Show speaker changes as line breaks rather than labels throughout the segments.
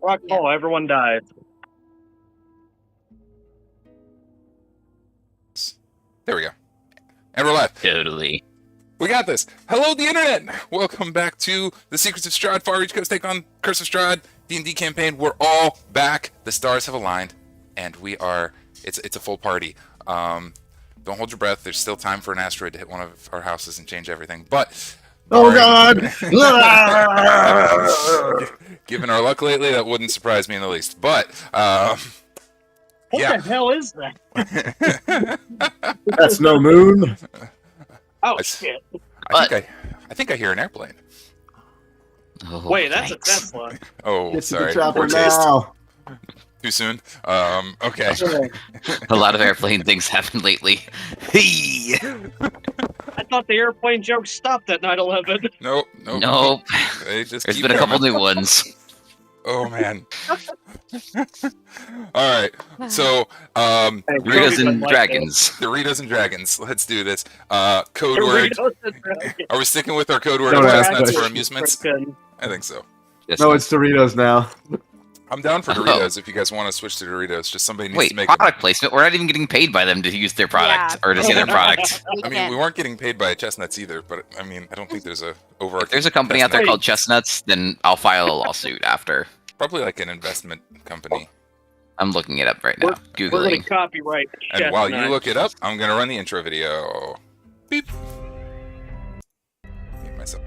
Rock ball, everyone dies.
There we go. And we're live.
Totally.
We got this. Hello, the internet. Welcome back to the Secrets of Strahd. Far Reach Coast take on Curse of Strahd D&D campaign. We're all back. The stars have aligned, and we are. It's a full party. Don't hold your breath. There's still time for an asteroid to hit one of our houses and change everything. But
oh god!
Given our luck lately, that wouldn't surprise me in the least. But
What
yeah.
the hell is that?
That's no moon.
Oh shit!
I think I hear an airplane.
Oh,
Wait, that's
thanks.
a Tesla.
Oh,
Get to
sorry.
the chopper
Poor taste.
now.
Too soon. Okay.
A lot of airplane things happened lately. Hey!
I thought the airplane joke stopped at 9/11.
Nope.
Nope.
They just
There's
keep
been a couple
coming.
new ones.
Oh man. All right. So,
Doritos and Dragons.
Doritos and Dragons. Let's do this. Code word.
Doritos and Dragons.
Are we sticking with our code word
No,
of
no,
chestnuts
no.
for amusements? I think so.
Yes,
No, it's Doritos now.
I'm down for
Oh.
Doritos if you guys want to switch to Doritos. Just somebody needs
Wait,
to make
product placement? We're not even getting paid by them to use their product or to see their product.
I mean, we weren't getting paid by chestnuts either, but I mean, I don't think there's a overarching.
If there's a company out there
chestnut-
called Chestnuts, then I'll file a lawsuit after.
probably like an investment company.
I'm looking it up right now.
We're going
Googling.
to copyright.
And while you
Chestnut.
look it up, I'm gonna run the intro video. Beep. Mute myself.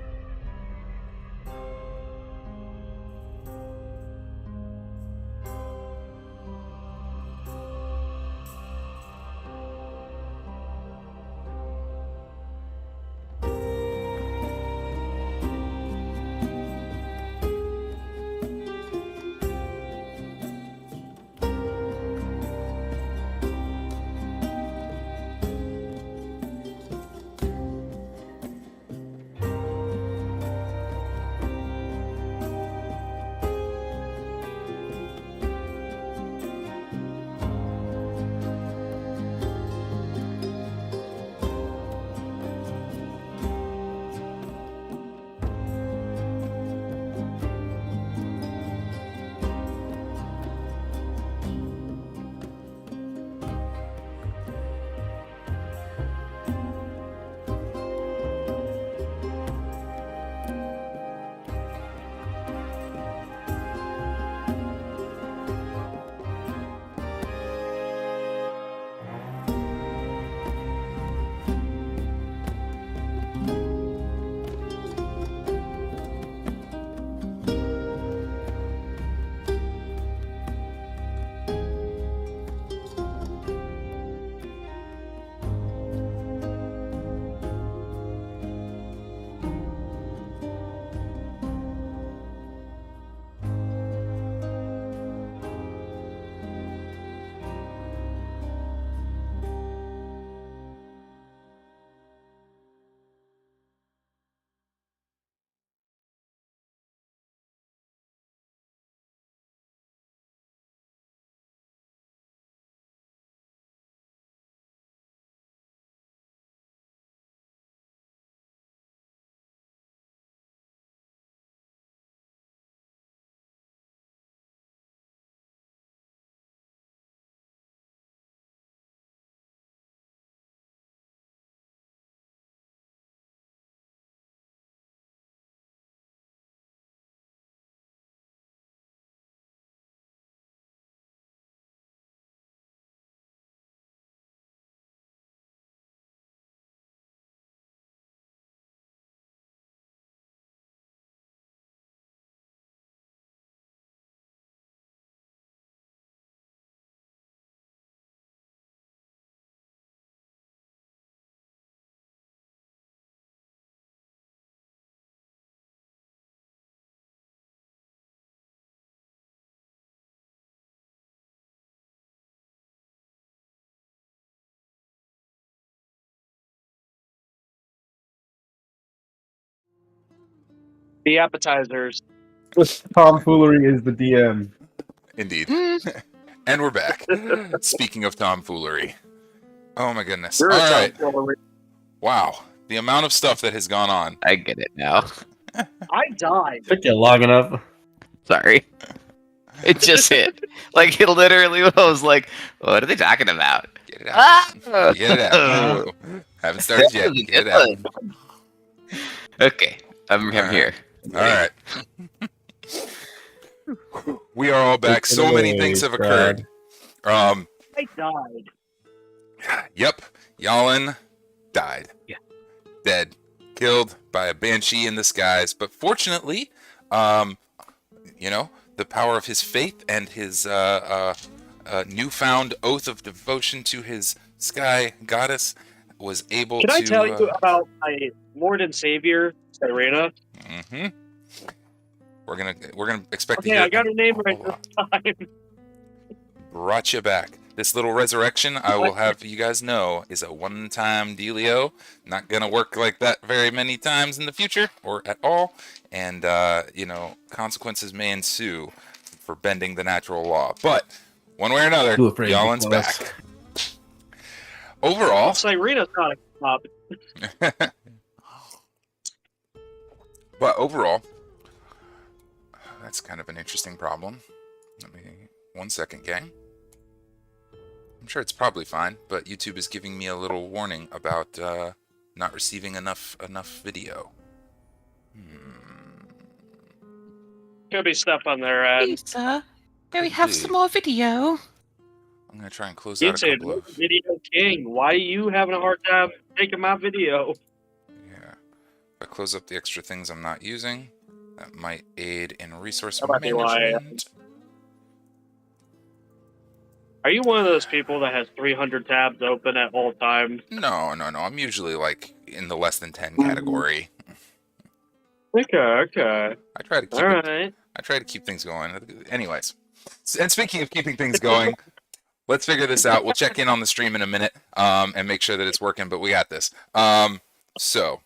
The appetizers.
Tomfoolery is the DM.
Indeed. And we're back. Speaking of tomfoolery. Oh my goodness.
You're
All
a
right.
tomfoolery.
Wow. The amount of stuff that has gone on.
I get it now.
I died.
Took you long enough.
Sorry. It just hit. Like, it literally was like, what are they talking about?
Get it out.
Ah!
Get it out. Haven't started yet.
Really
Get it out.
good. Okay, I'm
All right.
here.
All right. We are all back. So many things have occurred.
I died.
Yep. Jalin died.
Yeah.
Dead. Killed by a banshee in the skies. But fortunately, you know, the power of his faith and his newfound oath of devotion to his sky goddess was able to...
Can I tell you about my Lord and Savior, Serena?
Mm-hmm. We're gonna expect to
Okay,
hear...
I got her name right this time.
Brought you back. This little resurrection, I will have you guys know, is a one-time dealio. Not gonna work like that very many times in the future, or at all. And, you know, consequences may ensue for bending the natural law. But, one way or another, Yalin's back. Overall...
Serena's not a cop.
But overall, that's kind of an interesting problem. Let me... 1 second, gang. I'm sure it's probably fine, but YouTube is giving me a little warning about not receiving enough video.
Could be stuff on their end.
Lisa, may we have some more video?
I'm gonna try and close out a
YouTube,
couple of...
Video King, why are you having a hard time taking my video?
Yeah. If I close up the extra things I'm not using, that might aid in resource
That might be why.
management.
Are you one of those people that has 300 tabs open at all times?
No. I'm usually like in the less than 10 category.
Okay.
I try to keep
All
it,
right.
I try to keep things going. Anyways, and speaking of keeping things going, let's figure this out. We'll check in on the stream in a minute and make sure that it's working, but we got this. So,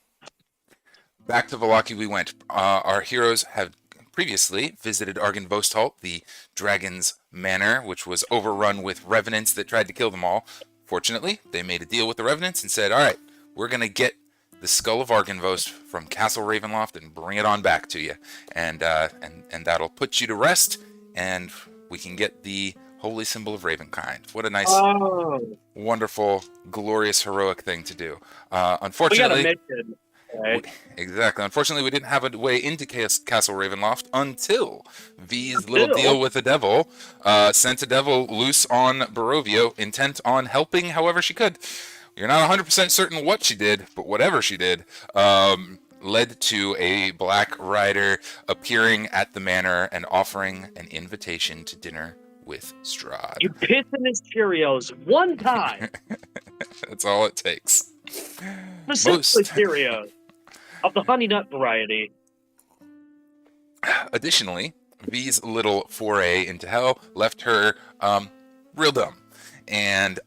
back to Vallaki we went. Our heroes have previously visited Argynvostholt, the dragon's manor, which was overrun with revenants that tried to kill them all. Fortunately, they made a deal with the revenants and said, all right, we're going to get the skull of Argynvost from Castle Ravenloft and bring it on back to you. And that'll put you to rest, and we can get the holy symbol of Ravenkind. What a nice, wonderful, glorious, heroic thing to do. Unfortunately...
We got a mission. Right.
Exactly. Unfortunately, we didn't have a way into Castle Ravenloft until V's little deal with the devil sent a devil loose on Barovia, intent on helping however she could. You're not 100% certain what she did, but whatever she did led to a Black Rider appearing at the manor and offering an invitation to dinner with Strahd.
You piss in his Cheerios one time.
That's all it takes.
Specifically Cheerios. Of the honey nut variety.
Additionally, V's little foray into hell left her real dumb, and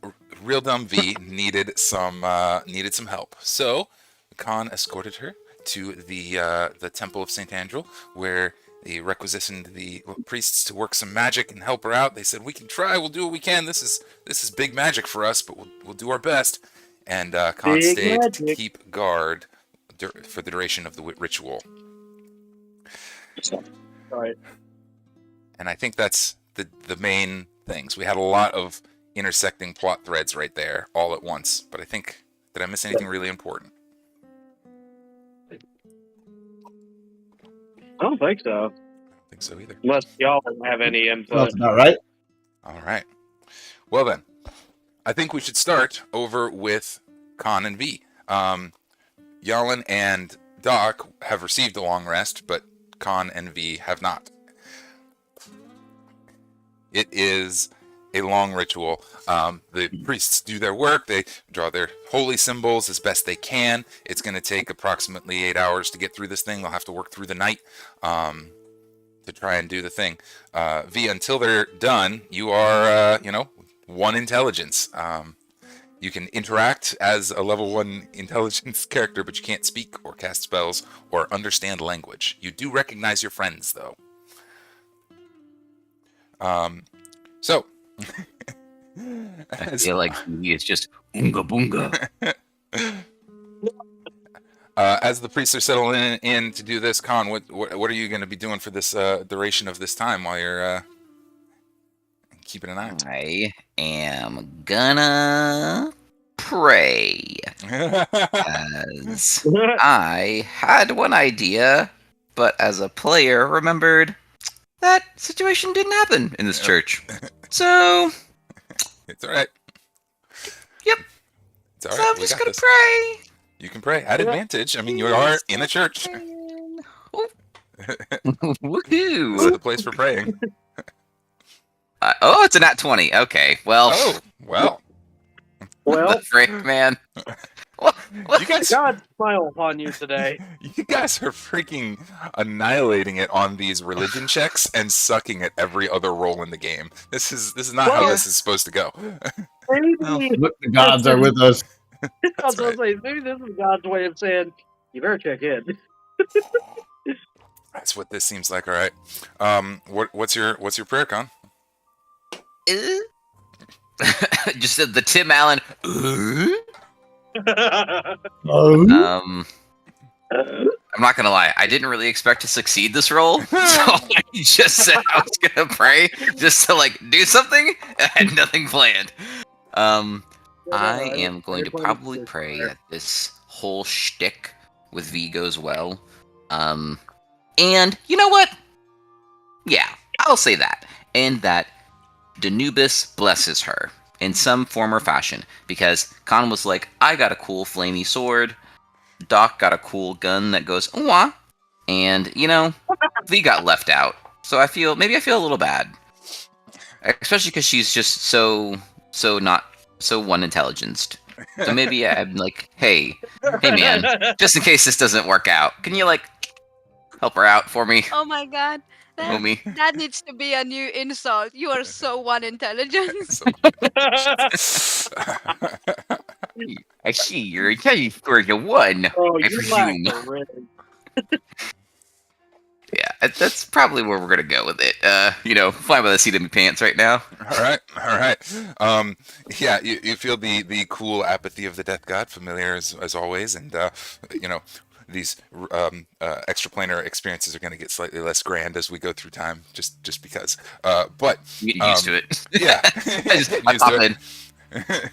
real dumb V needed some help. So Kahn escorted her to the Temple of Saint Andrew, where they requisitioned the priests to work some magic and help her out. They said, "We can try. We'll do what we can. This is big magic for us, but we'll do our best." And Kahn stayed to keep guard for the duration of the ritual.
Right.
And I think that's the main things. We had a lot of intersecting plot threads right there, all at once. But I think, did I miss anything really important?
I don't think so.
I don't think so either.
Unless y'all have any input.
That's about right.
All right. Well then, I think we should start over with Kahn and V. Jalin and Doc have received a long rest, but Kahn and V have not. It is a long ritual. The priests do their work. They draw their holy symbols as best they can. It's going to take approximately 8 hours to get through this thing. They'll have to work through the night to try and do the thing. V, until they're done, you are, one intelligence. You can interact as a level 1 intelligence character, but you can't speak or cast spells or understand language. You do recognize your friends, though. So,
I feel like it's just oonga boonga.
As the priests are settling in to do this, Kahn, what are you going to be doing for this duration of this time while you're keeping an eye on
I am gonna pray. As I had one idea, but as a player remembered that situation didn't happen in this
Yep.
church. So,
It's all right.
Yep.
It's all
so
right.
I'm
We
just
got
gonna
this.
pray.
You can pray at
Yeah.
advantage. I mean, you are in a church.
Woohoo!
This is the place for praying.
Oh, it's a nat 20. Okay, well.
Oh, well.
What
Well,
the frick, man? What?
You guys,
God smile upon you today.
you guys are freaking annihilating it on these religion checks and sucking at every other roll in the game. This is not how
Well-
this is supposed to go.
Maybe
Look, the gods are with us.
I was gonna say, maybe this is God's way of saying you better check in.
That's what this seems like. All right. What's your prayer, Con?
Just the Tim Allen.
Oh.
I'm not gonna lie. I didn't really expect to succeed this roll, so I just said I was gonna pray just to like do something. I had nothing planned. I am going to probably pray that this whole shtick with V goes well. And you know what? Yeah, I'll say that. And that Danubis blesses her in some form or fashion. Because Kahn was like, I got a cool flamey sword. Doc got a cool gun that goes, wah. And, you know, V got left out. So I feel a little bad. Especially because she's just so one intelligenced. So maybe I'm like, hey man, just in case this doesn't work out, can you like help her out for me,
Oh my god.
homie?
That needs to be a new insult. You are so one intelligence.
I see your intelligence score is a 1.
Oh,
I
you lack
presume.
a ring.
Yeah, that's probably where we're gonna go with it. Fly by the seat of my pants right now.
All right. Yeah, you feel the cool apathy of the Death God, familiar as always, and these extraplanar experiences are going to get slightly less grand as we go through time, just because. But
You get used to it.
yeah,
I pop in.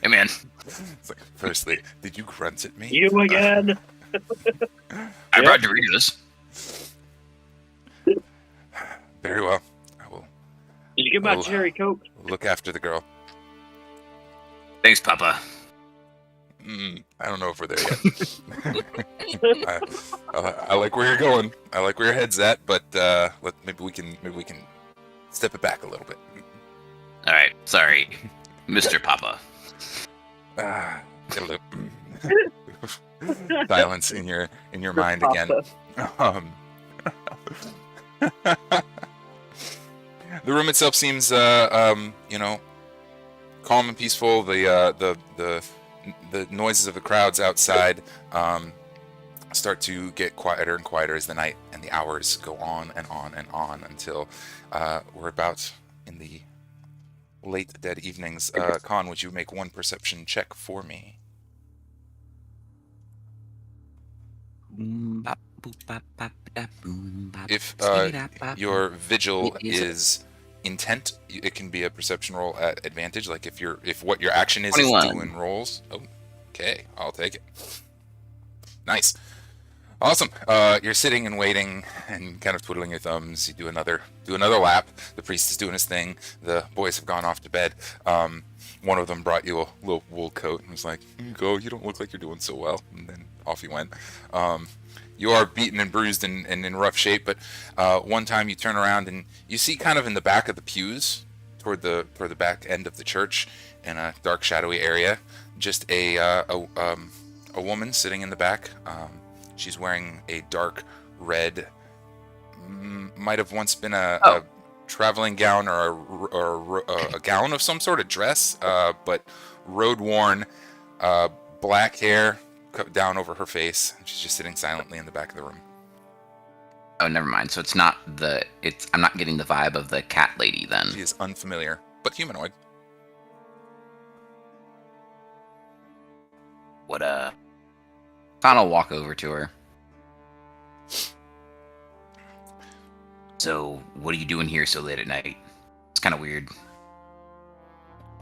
Hey man.
It's like, firstly, did you grunt at me?
You again.
I brought Doritos.
Very well. I will
Did you get my
Oh.
cherry coke?
look after the girl.
Thanks, Papa.
I don't know if we're there yet. I like where you're going. I like where your head's at, but maybe we can step it back a little bit.
All right, sorry, Mr. Papa.
It'll do. Silence in your mind again. The room itself seems, calm and peaceful. The noises of the crowds outside start to get quieter and quieter as the night and the hours go on and on and on until we're about in the late dead evenings. Kahn, would you make one perception check for me? If your vigil is intent, it can be a perception roll at advantage. Like if what your action is
21.
doing rolls. Oh, okay, I'll take it. Nice, awesome. You're sitting and waiting and kind of twiddling your thumbs. You do another lap. The priest is doing his thing. The boys have gone off to bed. One of them brought you a little wool coat and was like, "Here you go. You don't look like you're doing so well." And then off you went. You are beaten and bruised and in rough shape, but one time you turn around and you see kind of in the back of the pews, toward the back end of the church, in a dark, shadowy area, just a woman sitting in the back. She's wearing a dark red, might have once been a traveling gown or a gown of some sort of dress, but road-worn, black hair cut down over her face. She's just sitting silently in the back of the room.
Oh, never mind. So it's not I'm not getting the vibe of the cat lady then.
She is unfamiliar, but humanoid.
Kahn will walk over to her. So, what are you doing here so late at night? It's kind of weird.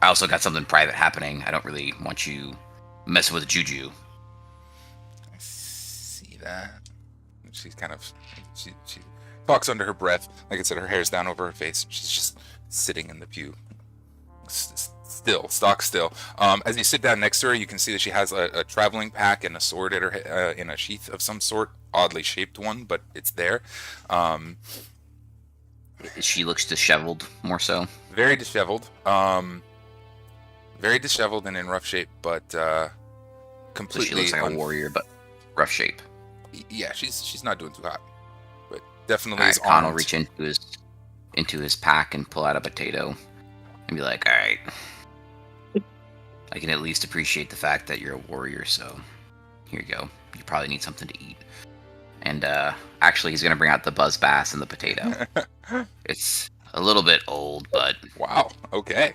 I also got something private happening. I don't really want you messing with Juju.
I see that. She's kind of she talks under her breath. Like I said, her hair's down over her face. She's just sitting in the pew, stock still. As you sit down next to her, you can see that she has a traveling pack and a sword at her in a sheath of some sort, oddly shaped one, but it's there.
She looks disheveled, more so.
Very disheveled. Very disheveled and in rough shape, but
So
completely.
she looks like a warrior, but rough shape.
Yeah, she's not doing too hot, but definitely
All
is
right, Kahn will
armed.
reach into his pack and pull out a potato, and be like, "All right, I can at least appreciate the fact that you're a warrior. So here you go. You probably need something to eat." And actually, he's gonna bring out the buzz bass and the potato. It's a little bit old, but
Wow. Okay.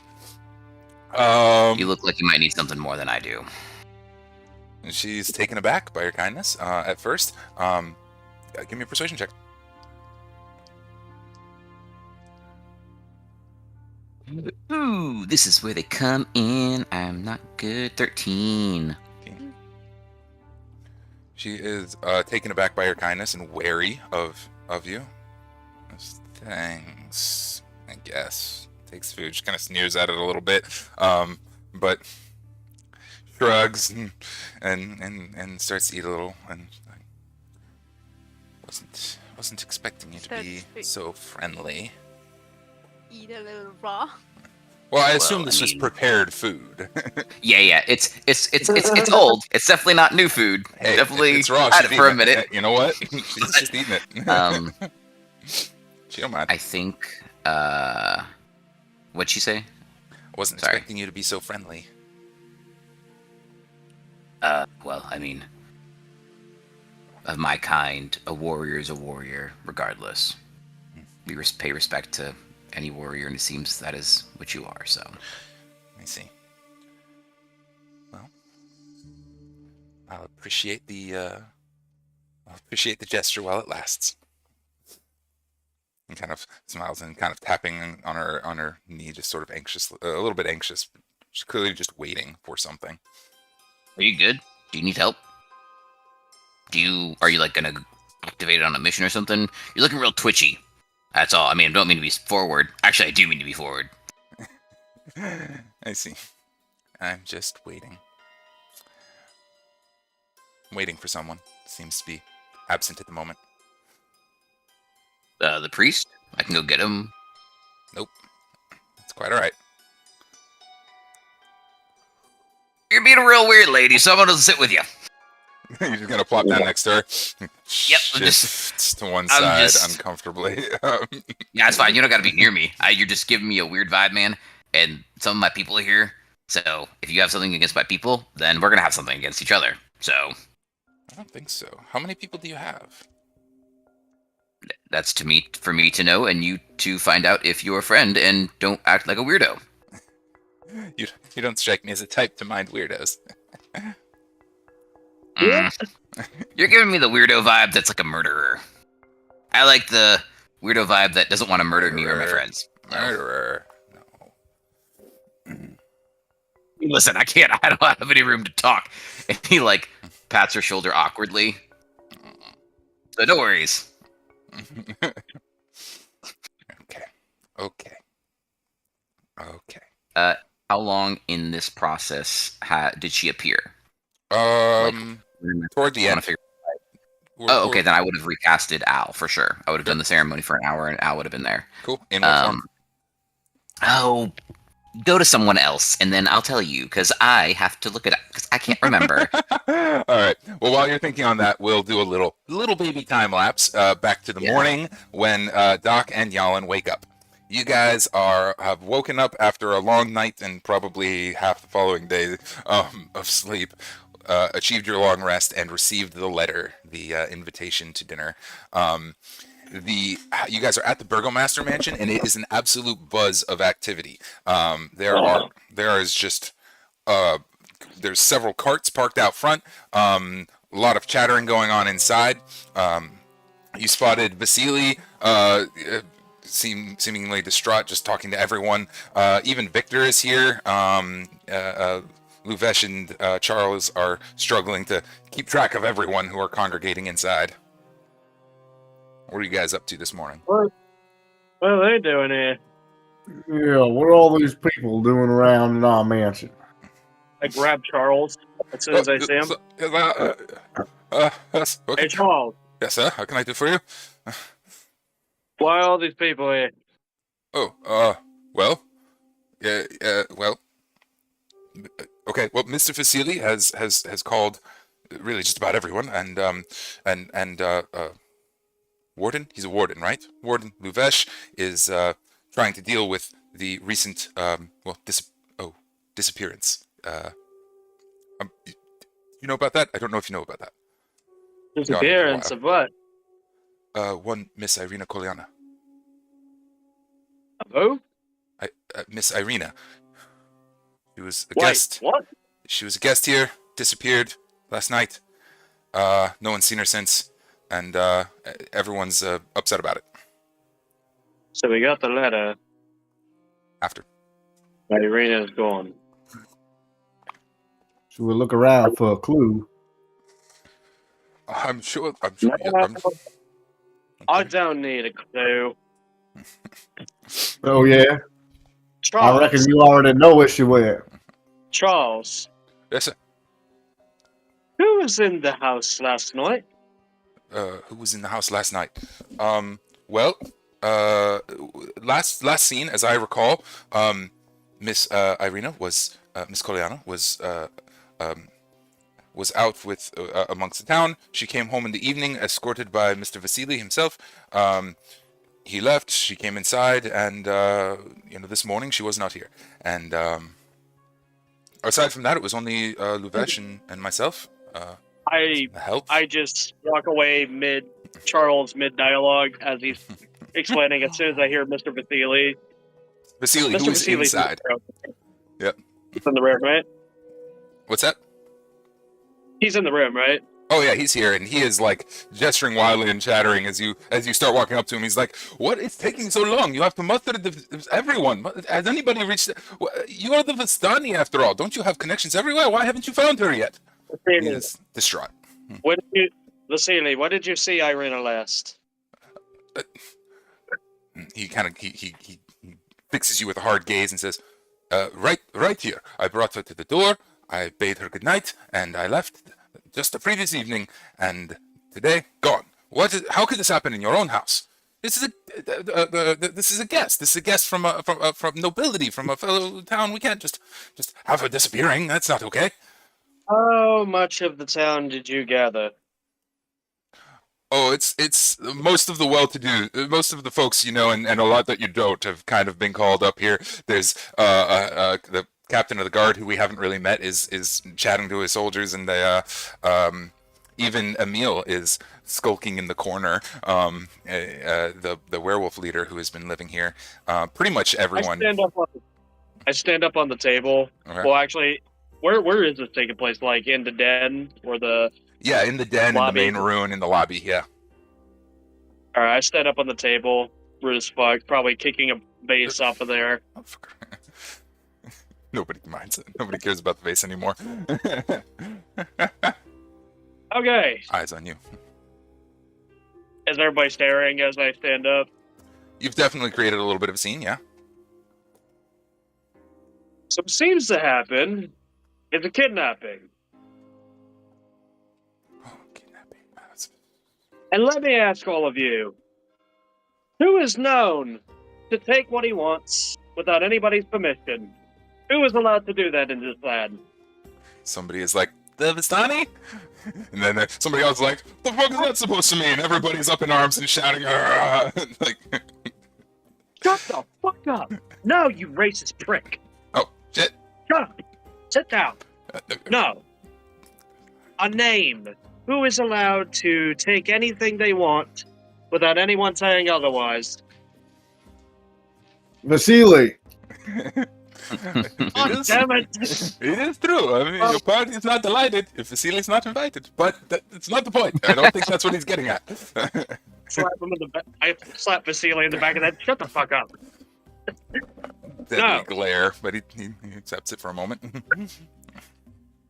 you look like you might need something more than I do.
She's taken aback by your kindness at first. Give me a persuasion check.
Ooh, this is where they come in. I'm not good. 13.
Okay. She is taken aback by your kindness and wary of you. Thanks, I guess. Takes food. She kind of sneers at it a little bit, but shrugs and starts to eat a little. And wasn't expecting you to be so friendly.
Eat a little raw.
Well, I
Well,
assume this
I
was
mean-
prepared food.
Yeah. It's old. It's definitely not new food.
Hey,
Definitely
it's raw.
had
She's
it for a
eating
minute.
You know what? She's just eating it. She don't mind.
I think. What'd she say?
I wasn't
Sorry.
expecting you to be so friendly.
Well, I mean, of my kind, a warrior is a warrior, regardless. We pay respect to any warrior, and it seems that is what you are. So,
I see. Well, I'll appreciate the gesture while it lasts. And kind of smiles and kind of tapping on her knee, just sort of anxious, a little bit anxious. She's clearly just waiting for something.
are you good? Do you need help? Are you like gonna activate it on a mission or something? You're looking real twitchy. That's all. I mean, I don't mean to be forward. Actually, I do mean to be forward.
I see. I'm just waiting. Waiting for someone. Seems to be absent at the moment.
The priest? I can go get him.
Nope. It's quite alright.
You're being a real weird lady, so I'm gonna sit with you.
You're just gonna plop down next to her.
Yep,
Shifts to one
I'm
side
just-
uncomfortably.
Yeah, it's fine. You don't gotta be near me. You're just giving me a weird vibe, man. And some of my people are here. So if you have something against my people, then we're gonna have something against each other. So
I don't think so. How many people do you have?
that's for me to know, and you to find out if you're a friend and don't act like a weirdo.
You don't strike me as a type to mind weirdos.
You're giving me the weirdo vibe that's like a murderer. I like the weirdo vibe that doesn't want to murder me or my friends.
Murderer. No.
Listen, I don't have any room to talk. And he like pats her shoulder awkwardly. So no worries.
Okay.
How long in this process did she appear?
Toward the
I wanna
end.
figure-
We're-
Oh, okay.
we're-
Then I would have recasted Al for sure. I would have done the ceremony for an hour, and Al would have been there.
Cool. In what form?
Oh, go to someone else, and then I'll tell you because I have to look it up because I can't remember.
All right. Well, while you're thinking on that, we'll do a little baby time lapse back to the morning when Doc and Jalin wake up. You guys have woken up after a long night and probably half the following day of sleep. Achieved your long rest and received the letter, the invitation to dinner. You guys are at the Burgomaster Mansion, and it is an absolute buzz of activity. There's several carts parked out front. A lot of chattering going on inside. You spotted Vasily seemingly distraught, just talking to everyone. Even Victor is here. Luvesh and Charles are struggling to keep track of everyone who are congregating inside. What are you guys up to this morning?
What are they doing here?
Yeah, what are all these people doing around in our mansion?
I grab Charles as soon as I see him.
Yes, okay.
Hey, Charles,
Yes, sir. How can I do for you?
why are all these people here?
Oh, well, well, okay. Well, Mr. Vasily has called really just about everyone, and Warden. He's a warden, right? Warden Luvesh is trying to deal with the recent disappearance. You know about that? I don't know if you know about that.
Disappearance of what?
One Miss Irina Kolyana.
Of who?
Miss Irina. She was a
Wait,
guest.
what?
She was a guest here. Disappeared last night. No one's seen her since, and everyone's upset about it.
So we got the letter.
After.
Irina's gone.
Should we look around for a clue?
I'm sure.
I don't need a clue.
Oh, yeah?
Charles.
I reckon you already know where she went.
Charles,
Yes, sir.
who was in the house last night?
Who was in the house last night? Well, last scene, as I recall, Miss Irina was Miss Kolyana was out with amongst the town. She came home in the evening, escorted by Mr. Vasily himself. He left. She came inside, and this morning she was not here. And aside from that, it was only Luvesh and myself.
I just walk away mid dialogue as he's explaining. As soon as I hear Mr. Vasily.
Vasily,
Mr.
who's
Vasily's
inside. Yep.
He's in the room, right?
What's that?
He's in the room, right?
Oh yeah, he's here, and he is like gesturing wildly and chattering as you start walking up to him. He's like, "What is taking so long? You have to muster everyone. Has anybody reached? You are the Vistani after all. Don't you have connections everywhere? Why haven't you found her yet?" He is distraught.
Vasily, what did you see Irina last?
He kind of he fixes you with a hard gaze and says, "Right here. I brought her to the door. I bade her good night, and I left just the previous evening, and today gone. How could this happen in your own house? This is a guest. This is a guest from nobility, from a fellow town. We can't just have her disappearing. That's not okay."
How much of the town did you gather?
Oh, it's most of the well-to-do, most of the folks you know, and a lot that you don't have kind of been called up here. There's the captain of the guard, who we haven't really met, is chatting to his soldiers, and even Emil is skulking in the corner. The werewolf leader who has been living here. Pretty much everyone.
I stand up on the table.
Okay.
Well, actually, where is this taking place? Like in the den or the?
Yeah, in the den,
lobby?
in the main ruin, in the lobby. Yeah.
All right, I stand up on the table, rude as fuck, probably kicking a vase off of there.
Nobody minds it. Nobody cares about the vase anymore.
Okay.
Eyes on you.
Is everybody staring as I stand up?
You've definitely created a little bit of a scene, yeah.
So what seems to happen is a kidnapping.
Oh, kidnapping.
And let me ask all of you, who is known to take what he wants without anybody's permission? Who is allowed to do that in this land?
Somebody is like, the Vistani? And then somebody else is like, the fuck is that supposed to mean? Everybody's up in arms and shouting, like...
Shut the fuck up! No, you racist prick!
Oh, shit.
Shut up! Sit down! No. A name. Who is allowed to take anything they want without anyone saying otherwise?
Vasily.
Oh, damn it!
It is true. I mean, your party is not delighted if Vasily's not invited. But it's not the point. I don't think that's what he's getting at.
slap him in the back. I slap Vasily in the back of the head. Shut the fuck up.
Deadly
No.
glare, but he accepts it for a moment.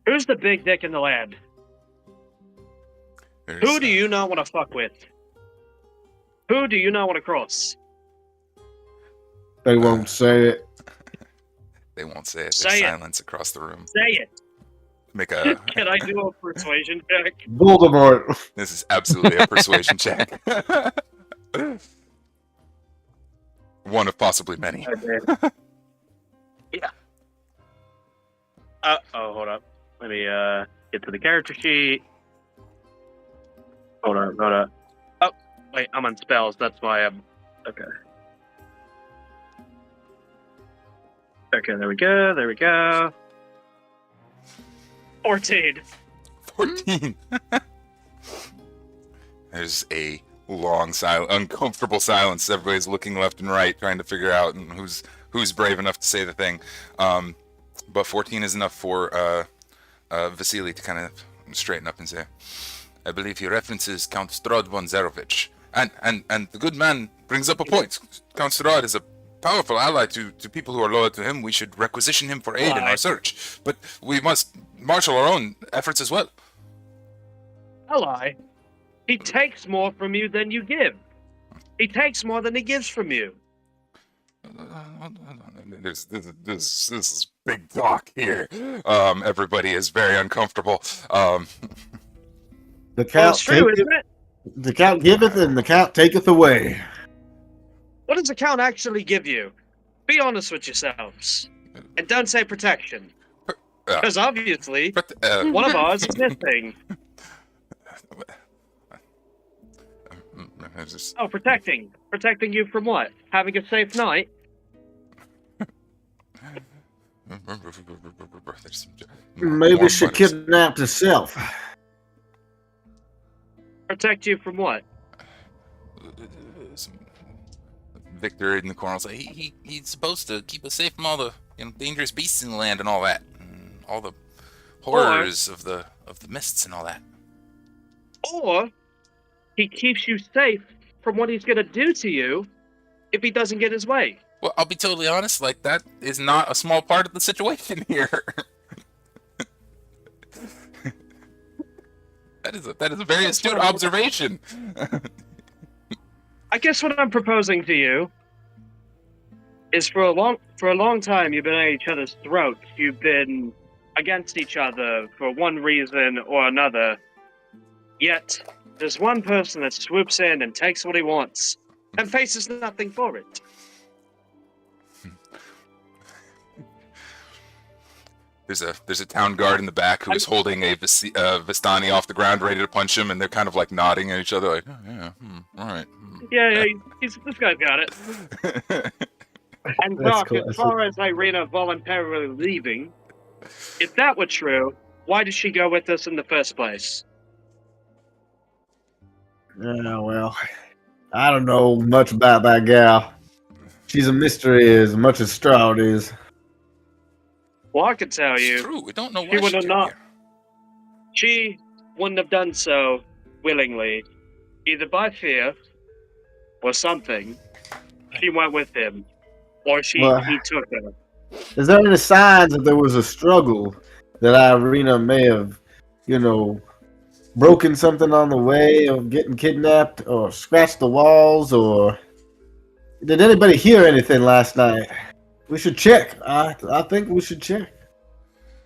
Who's the big dick in the land? Who do you not want to fuck with? Who do you not want to cross?
They won't say it.
They won't say it.
Say
There's
it.
silence across the room.
Say it.
Make a.
Can I do a persuasion check?
Voldemort.
This is absolutely a persuasion check. One of possibly many.
Okay. Yeah. Hold up. Let me get to the character sheet. Hold on. Oh, wait, I'm on spells. That's why I'm. Okay. Okay, there we go. 14.
14. There's a long uncomfortable silence. Everybody's looking left and right, trying to figure out who's brave enough to say the thing. But 14 is enough for Vasily to kind of straighten up and say, "I believe he references Count Strahd Von Zarovitch, and the good man brings up a point. Count Strahd is a powerful ally to people who are loyal to him. We should requisition him for aid in our search, but we must marshal our own efforts as well."
A lie. He takes more from you than you give. He takes more than he gives from you.
This is big talk here. Everybody is very uncomfortable.
The
Well,
count
it's true,
taketh,
isn't it?
the count giveth, and the count taketh away.
What does the count actually give you? Be honest with yourselves. And don't say protection. Because obviously, one of ours is missing. Oh, protecting. Protecting you from what? Having a safe night?
Maybe she kidnapped herself.
Protect you from what?
Victor in the corner was like, he's supposed to keep us safe from all the dangerous beasts in the land and all that, and all the horrors of the mists and all that.
Or he keeps you safe from what he's going to do to you if he doesn't get his way.
Well, I'll be totally honest, like, that is not a small part of the situation here. That is a very astute observation.
I guess what I'm proposing to you is for a long time you've been at each other's throats. You've been against each other for one reason or another. Yet there's one person that swoops in and takes what he wants and faces nothing for it.
There's a town guard in the back who is holding a Vistani off the ground, ready to punch him, and they're kind of like nodding at each other, like, "Oh, yeah, all right."
Yeah, this guy's got it. And Doc, as far as Irina voluntarily leaving, if that were true, why did she go with us in the first place?
Yeah, well, I don't know much about that gal. She's a mystery as much as Strahd is.
Well, I could tell you.
It's true. We don't know why
She would
she
have
came
not.
here.
She wouldn't have done so willingly, either by fear or something. She went with him, or he took her.
Is there any signs that there was a struggle that Irina may have, broken something on the way of getting kidnapped, or scratched the walls, or did anybody hear anything last night? We should check. I think we should check.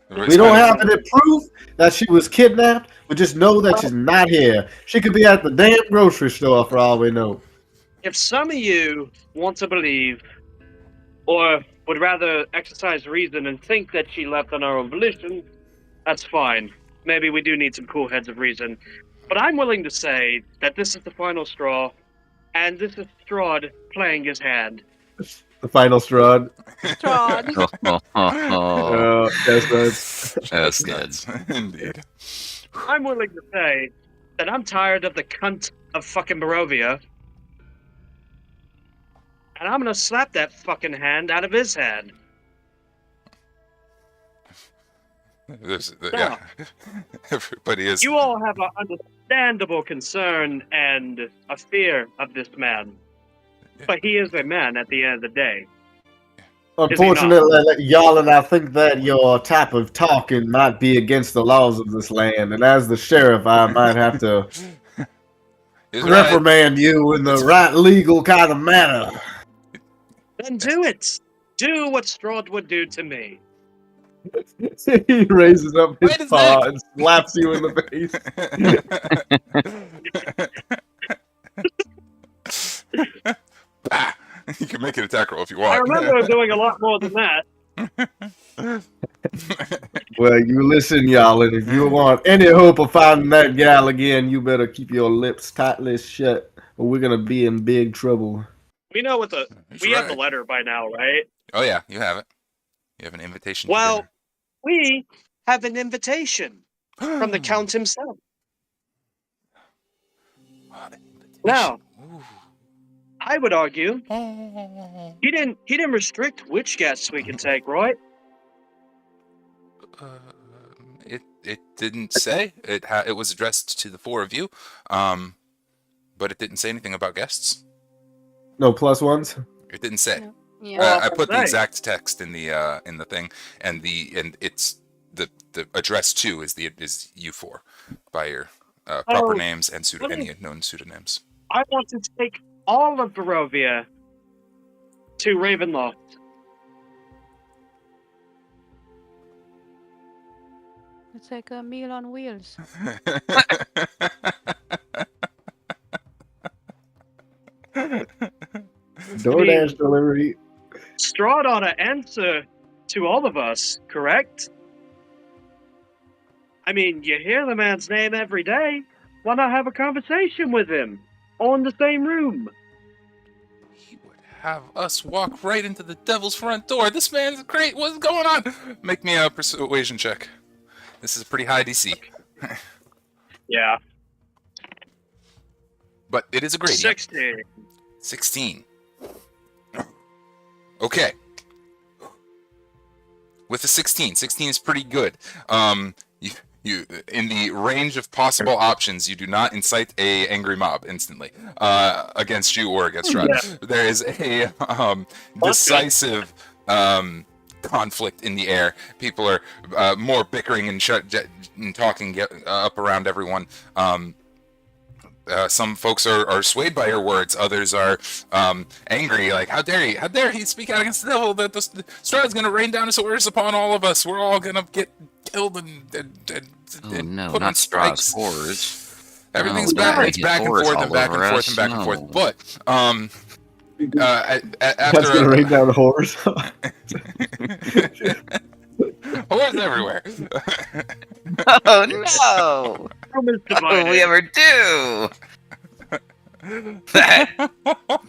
We don't have any proof that she was kidnapped. We just know that she's not here. She could be at the damn grocery store for all we know.
If some of you want to believe, or would rather exercise reason and think that she left on her own volition, that's fine. Maybe we do need some cool heads of reason. But I'm willing to say that this is the final straw, and this is Strahd playing his hand.
The final Strahd.
Strahd.
That's
That's good.
Indeed.
I'm willing to say that I'm tired of the cunt of fucking Barovia, and I'm gonna slap that fucking hand out of his hand.
Yeah. Everybody is.
You all have understandable concern and a fear of this man. But he is a man at the end of the day.
Unfortunately, Jalin, I think that your type of talking might be against the laws of this land, and as the sheriff, I might have to reprimand you in the right legal kind of manner.
Then do it. Do what Strahd would do to me.
He raises up his
Right his
paw
neck.
and slaps you in the face.
Bah! You can make an attack roll if you
I
want.
remember doing a lot more than that.
Well, you listen, y'all, and if you want any hope of finding that gal again, you better keep your lips tightly shut, or we're gonna be in big trouble.
We know what
That's
we have the
right.
letter by now, right?
Oh yeah, you have it. You have an invitation. to
Well,
dinner.
we have an invitation from the Count himself. Now,
Ooh.
I would argue
Oh.
he didn't restrict which guests we can take, right?
It didn't say it was addressed to the four of you, but it didn't say anything about guests.
No plus ones?
It didn't say.
No. Yeah.
Well,
I put the
right.
exact text in the thing, and it's the address to is you four by your proper
Oh,
names and
what
any known pseudonyms.
I want to take all of Barovia to Ravenloft.
It's like a meal on wheels.
DoorDash delivery.
Strahd ought to answer to all of us, correct? I mean, you hear the man's name every day. Why not have a conversation with him? All in the same room.
He would have us walk right into the devil's front door. This man's great. What's going on? Make me a persuasion check. This is a pretty high DC.
Yeah.
But it is a gradient.
60.
16. Okay. With a 16 is pretty good. You in the range of possible options, you do not incite a angry mob instantly against you or against Strahd.
Yeah.
There is a decisive conflict in the air. People are more bickering and talking up around everyone. Some folks are swayed by your words. Others are angry, like, how dare he speak out against the devil? The Strahd's going to rain down his horrors upon all of us. We're all going to get killed and
no,
put on
not Strahd's
spikes.
horrors.
Everything's
No,
back.
don't
It's
make
back and
horrors
forth
all
and back and
over
forth
us,
and back and
no.
forth. But
That's
after
gonna rain down the horse.
horrors everywhere.
Oh no! What will we ever do? That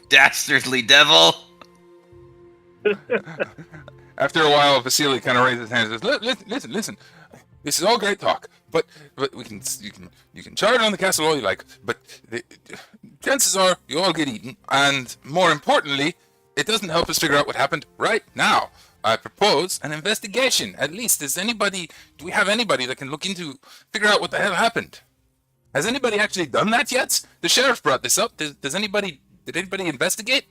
dastardly devil.
After a while, Vasily kind of raises his hands and says, listen. This is all great talk, but you can charge on the castle all you like, but the chances are you all get eaten, and more importantly, it doesn't help us figure out what happened right now. I propose an investigation. At least, do we have anybody that can look into, figure out what the hell happened? Has anybody actually done that yet? The sheriff brought this up. Did anybody investigate?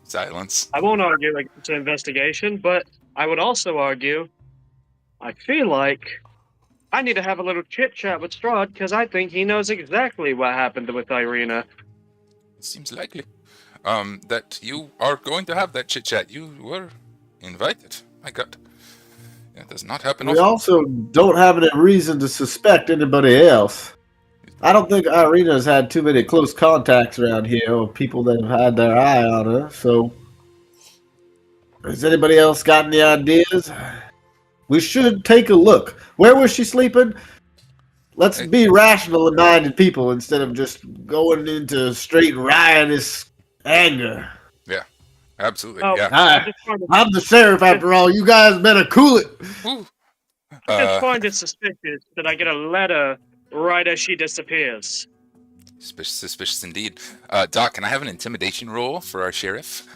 Silence.
I won't argue like it's an investigation, but I would also argue I feel like I need to have a little chit-chat with Strahd, because I think he knows exactly what happened with Irina.
It seems likely that you are going to have that chit-chat. You were invited. My God. It does not happen
We
often.
also don't have any reason to suspect anybody else. I don't think Irina's had too many close contacts around here, or people that have had their eye on her, so... Has anybody else got any ideas? We should take a look. Where was she sleeping? Let's be rational and minded people instead of just going into straight riotous anger.
Yeah, absolutely.
Oh,
Yeah.
Hi, I'm the sheriff after all. You guys better cool it.
Ooh.
I just find it suspicious that I get a letter right as she disappears.
Suspicious indeed. Doc, can I have an intimidation roll for our sheriff?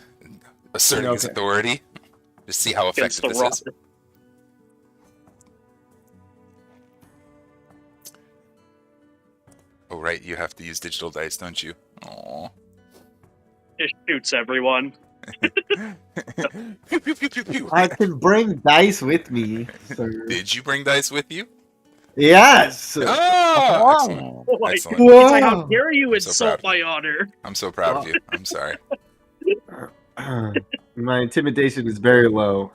Asserting his
Okay.
authority. Just see how
Against
effective
the
this is.
rock.
right. You have to use digital dice, don't you? Aww.
Just shoots everyone.
Pew, pew, pew, pew, pew.
I can bring dice with me, sir.
Did you bring dice with you?
Yes.
Oh, excellent.
Oh my
Excellent.
God. He's like, how
Whoa.
dare you
I'm so
insult
proud.
my honor?
I'm so proud of you. I'm sorry.
My intimidation is very low.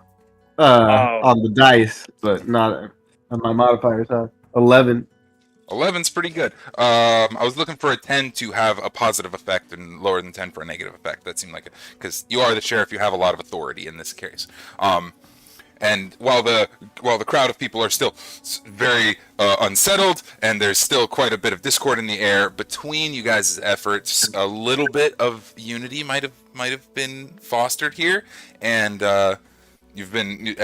Oh.
On the dice, but not on my modifiers. 11.
11's pretty good. I was looking for a 10 to have a positive effect and lower than 10 for a negative effect. That seemed like it, because you are the sheriff, you have a lot of authority in this case. And while the crowd of people are still very unsettled, and there's still quite a bit of discord in the air between you guys' efforts, a little bit of unity might have been fostered here, and you've been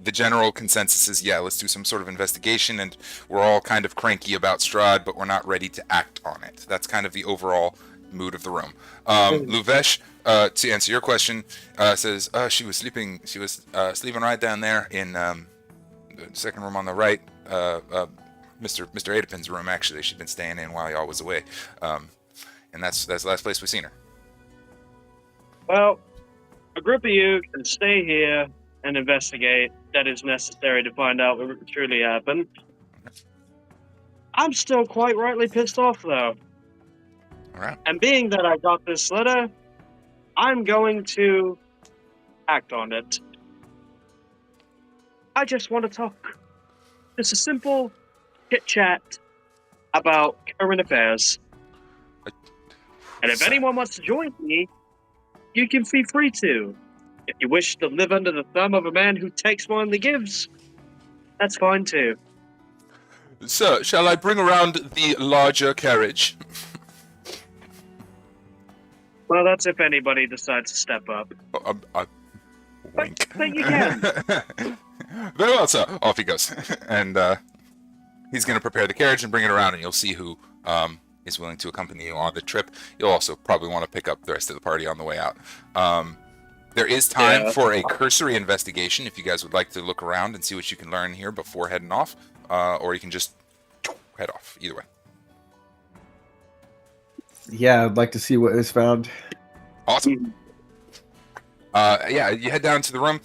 the general consensus is, yeah, let's do some sort of investigation, and we're all kind of cranky about Strahd, but we're not ready to act on it. That's kind of the overall mood of the room. Luvesh, to answer your question, says she was sleeping right down there in the second room on the right, Mr. Aedipin's room. Actually, she'd been staying in while y'all was away, and that's the last place we've seen her.
Well, a group of you can stay here and investigate. That is necessary to find out what truly happened. I'm still quite rightly pissed off, though.
All right.
And being that I got this letter, I'm going to act on it. I just want to talk. Just a simple chit-chat about current affairs. And if anyone wants to join me, you can feel free to. If you wish to live under the thumb of a man who takes more than he gives, that's fine too.
Sir, shall I bring around the larger carriage?
Well, that's if anybody decides to step up.
Wink.
But you can.
Very well, sir. Off he goes. And he's going to prepare the carriage and bring it around, and you'll see who is willing to accompany you on the trip. You'll also probably want to pick up the rest of the party on the way out. There is time for a cursory investigation if you guys would like to look around and see what you can learn here before heading off, or you can just head off. Either way.
Yeah, I'd like to see what is found.
Awesome. Yeah, you head down to the room.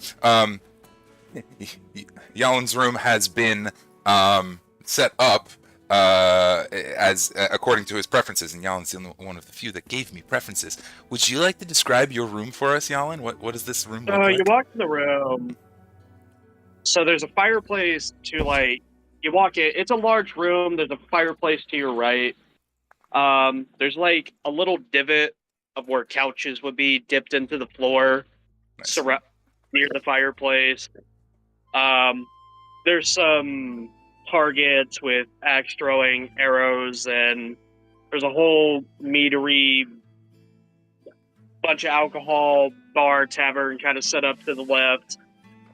Yalin's room has been set up as according to his preferences, and Yalin's one of the few that gave me preferences. Would you like to describe your room for us, Yalin? What does this room look like?
You walk in the room. So there's a fireplace to you walk in. It's a large room. There's a fireplace to your right. There's like a little divot of where couches would be dipped into the floor,
Nice.
near the fireplace. There's some targets with axe throwing arrows, and there's a whole meadery bunch of alcohol bar tavern kind of set up to the left,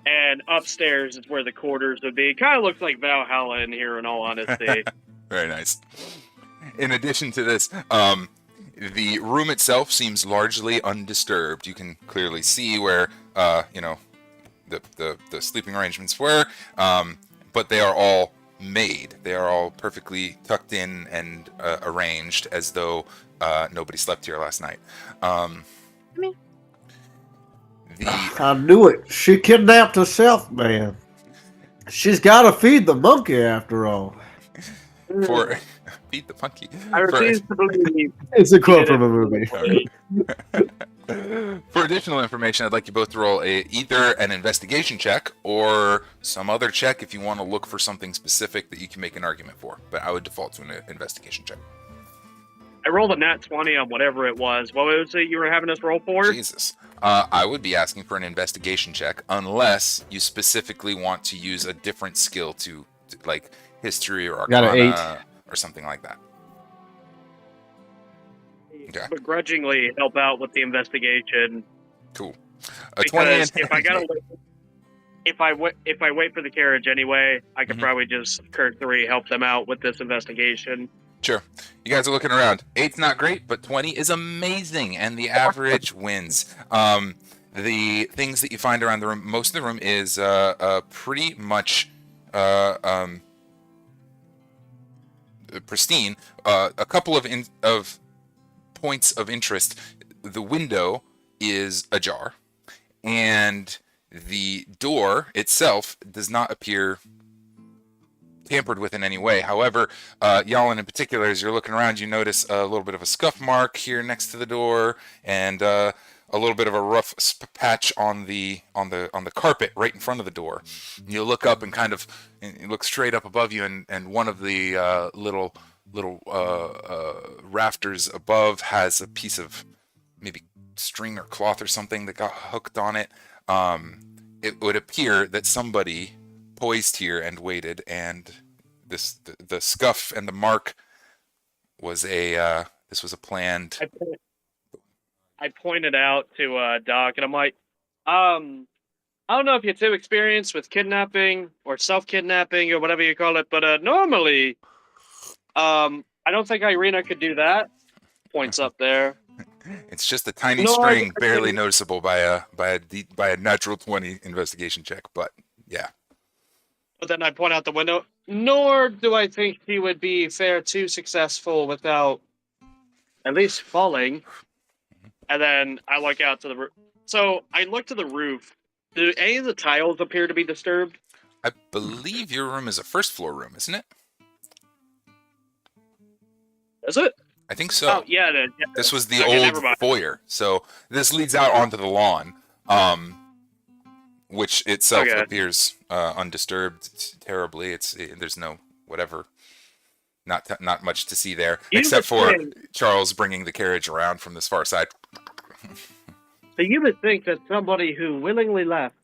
and upstairs is where the quarters would be. It kind of looks like Valhalla in here, in all honesty.
Very nice. In addition to this, the room itself seems largely undisturbed. You can clearly see where the sleeping arrangements were, but they are all made. They are all perfectly tucked in and arranged as though nobody slept here last night.
I knew it. She kidnapped herself, man. She's got to feed the monkey after all.
For feed the monkey.
I refuse to believe.
It's a quote from a movie.
For additional information, I'd like you both to roll either an investigation check or some other check if you want to look for something specific that you can make an argument for. But I would default to an investigation check.
I rolled a nat 20 on whatever it was. What was it you were having us roll for?
Jesus. I would be asking for an investigation check unless you specifically want to use a different skill to like history or
Got an
arcana or something like that. Okay.
Begrudgingly help out with the investigation.
Cool.
Because if I gotta wait, if I wait for the carriage anyway, I could probably just cursory help them out with this investigation.
Sure. You guys are looking around. 8's not great, but 20 is amazing, and the average wins. The things that you find around the room, most of the room is pretty much pristine. A couple of points of interest. The window is ajar, and the door itself does not appear tampered with in any way. However, Jalin in particular, as you're looking around, you notice a little bit of a scuff mark here next to the door, and a little bit of a rough patch on the carpet right in front of the door. You look up and kind of look straight up above you, and one of the little rafters above has a piece of maybe string or cloth or something that got hooked on it. It would appear that somebody poised here and waited, and the scuff and the mark was this was a planned.
I pointed out to Doc, and I'm like, I don't know if you're too experienced with kidnapping or self-kidnapping or whatever you call it, but normally, I don't think Irina could do that. Points up there.
It's just a tiny string, barely noticeable by a natural 20 investigation check, but yeah.
But then I point out the window. Nor do I think he would be too successful without at least falling. And then I look out to the roof. So I look to the roof. Do any of the tiles appear to be disturbed?
I believe your room is a first floor room, isn't it?
Is it?
I think so.
Oh, yeah.
This was the old foyer. So this leads out onto the lawn, which itself appears undisturbed terribly. There's no whatever, not much to see there, except for Charles bringing the carriage around from this far side.
So you would think that somebody who willingly left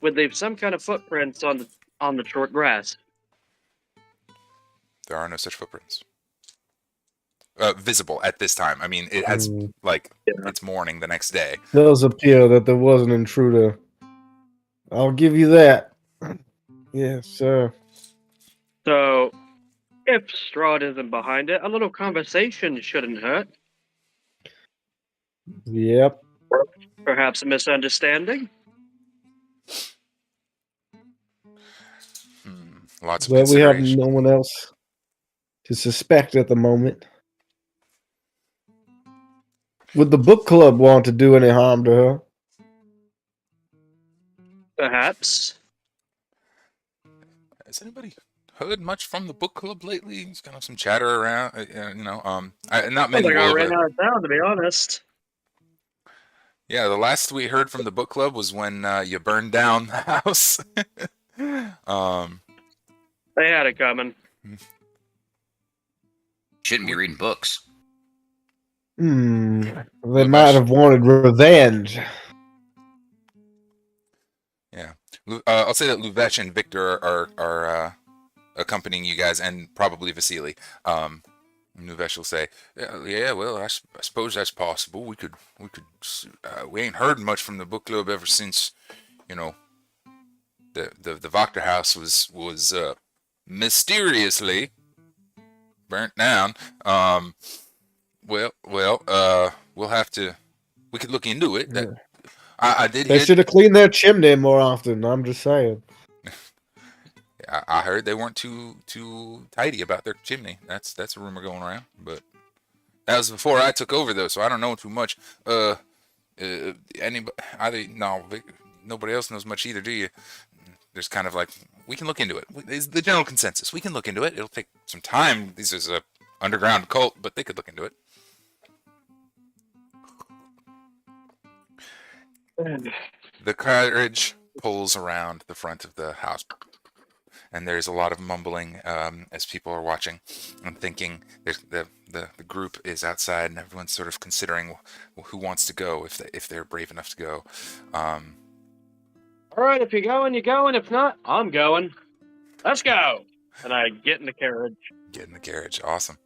would leave some kind of footprints on the short grass.
There are no such footprints. Visible at this time. I mean, it has, it's morning the next day.
It does appear that there was an intruder. I'll give you that. Yes, sir.
So, if Strahd isn't behind it, a little conversation shouldn't hurt.
Yep.
Perhaps a misunderstanding?
Lots of
Well, we have
consideration.
no one else to suspect at the moment. Would the book club want to do any harm to her?
Perhaps.
Has anybody heard much from the book club lately? There's kind of some chatter around, not many.
I ran out of town, to be honest.
Yeah, the last we heard from the book club was when you burned down the house.
They had it coming.
Shouldn't be reading books.
They might have wanted revenge.
Yeah. I'll say that Luvesh and Victor are accompanying you guys, and probably Vasily. Luvesh will say, "Yeah, well, I suppose that's possible. We could. We ain't heard much from the book club ever since, the Vactor house was mysteriously burnt down. We'll have to. We could look into it. I did.
They should have cleaned their chimney more often. I'm just saying.
I heard they weren't too tidy about their chimney. That's a rumor going around. But that was before I took over, though, so I don't know too much. Nobody else knows much either, do you? There's kind of we can look into it. It's the general consensus. We can look into it. It'll take some time. This is a underground cult, but they could look into it. The carriage pulls around the front of the house, and there's a lot of mumbling as people are watching and thinking. The group is outside, and everyone's sort of considering who wants to go, if they're brave enough to go.
All right, if you're going, you're going. If not, I'm going. Let's go. And I get in the carriage.
Get in the carriage. Awesome.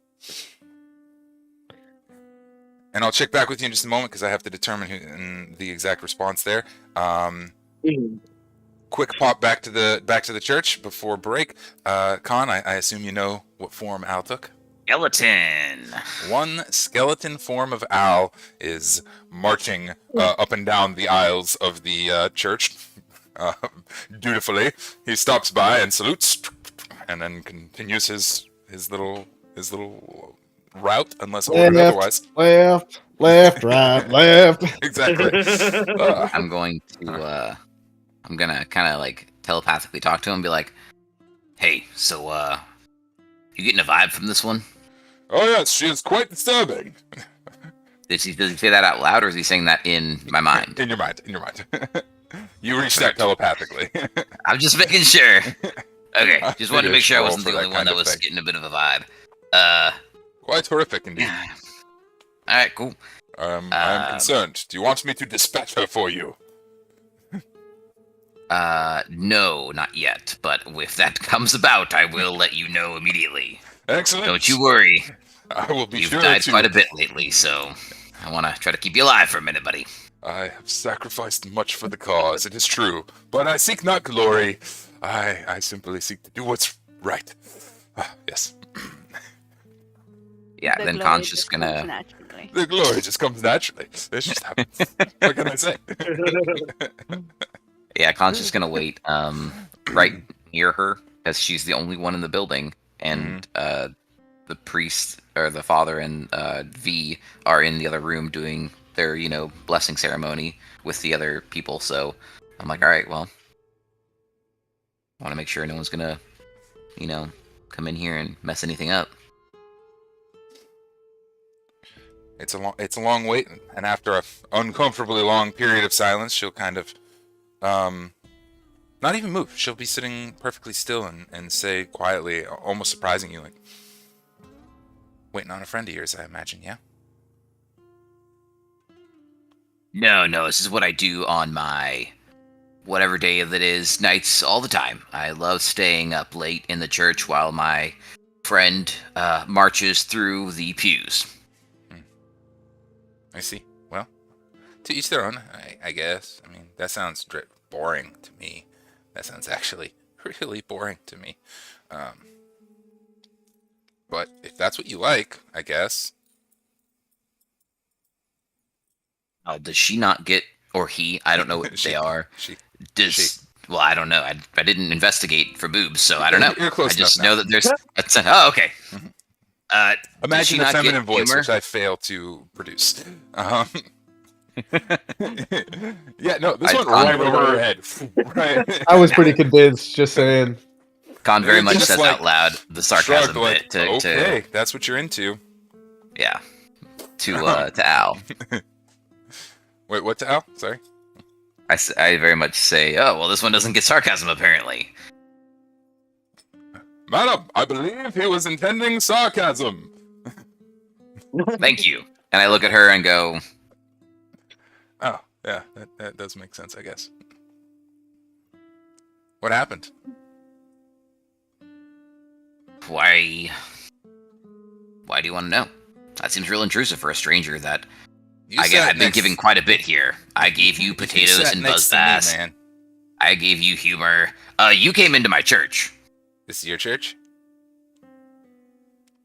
And I'll check back with you in just a moment because I have to determine the exact response there. Quick pop back to the church before break. Kahn, I assume you know what form Al took?
Skeleton.
One skeleton form of Al is marching up and down the aisles of the church. Dutifully, he stops by and salutes, and then continues his his little route, unless ordered otherwise.
Left, right, left.
Exactly.
I'm going to I'm gonna kind of like telepathically talk to him and be like, "Hey, so you getting a vibe from this one?"
Oh yes, she is quite disturbing.
Does he say that out loud, or is he saying that in my mind?
In your mind. You reached out telepathically.
I'm just making sure. Okay,
I
just wanted to
figured
make sure I
roll
wasn't
for
the
that
only one
kind
that
of
was
thing.
getting a bit of a vibe.
Quite horrific indeed.
All right, cool.
I am concerned. Do you want me to dispatch her for you?
No, not yet. But if that comes about, I will let you know immediately.
Excellent.
Don't you worry.
I will be
You've
sure
died
to.
quite a bit lately, so I want to try to keep you alive for a minute, buddy.
I have sacrificed much for the cause, it is true. But I seek not glory. I simply seek to do what's right. Yes.
Yeah,
The
then
glory
Kahn's just
comes
gonna.
naturally.
The glory just comes naturally. It just happens. What can I say?
Yeah, Kahn's just gonna wait right near her because she's the only one in the building, and the priest or the father and V are in the other room doing their blessing ceremony with the other people. So I'm like, all right, well, I want to make sure no one's gonna come in here and mess anything up.
It's a long wait, and after a uncomfortably long period of silence, she'll kind of not even move. She'll be sitting perfectly still and say quietly, almost surprising you, like, waiting on a friend of yours, I imagine, yeah?
No, this is what I do on my whatever day that is, nights all the time. I love staying up late in the church while my friend marches through the pews.
I see. Well, to each their own, I guess. I mean, that sounds boring to me. That sounds actually really boring to me. But if that's what you like, I guess.
Oh, does she not get, or he? I don't know what they are. Well, I don't know. I didn't investigate for boobs, so I don't know.
You're close
I just
enough
know that there's. Oh, okay.
Imagine the
not get
feminine voice,
humor?
which I fail to produce. Yeah, no, this went right over her head. Right.
I was pretty convinced. Just saying.
Kahn very much
Just
says
like
out loud the sarcasm
Shrug, like,
bit
okay, that's what you're into.
yeah, to Al.
Wait, what to Al? Sorry.
I very much say, oh well, this one doesn't get sarcasm apparently.
Madam, I believe he was intending sarcasm.
Thank you. And I look at her and go,
Oh, yeah, that does make sense, I guess. What happened?
why do you want to know? That seems real intrusive for a stranger that I've been giving quite a bit here. I gave you potatoes and buzz bass.
Man.
I gave you humor. You came into my church.
This is your church?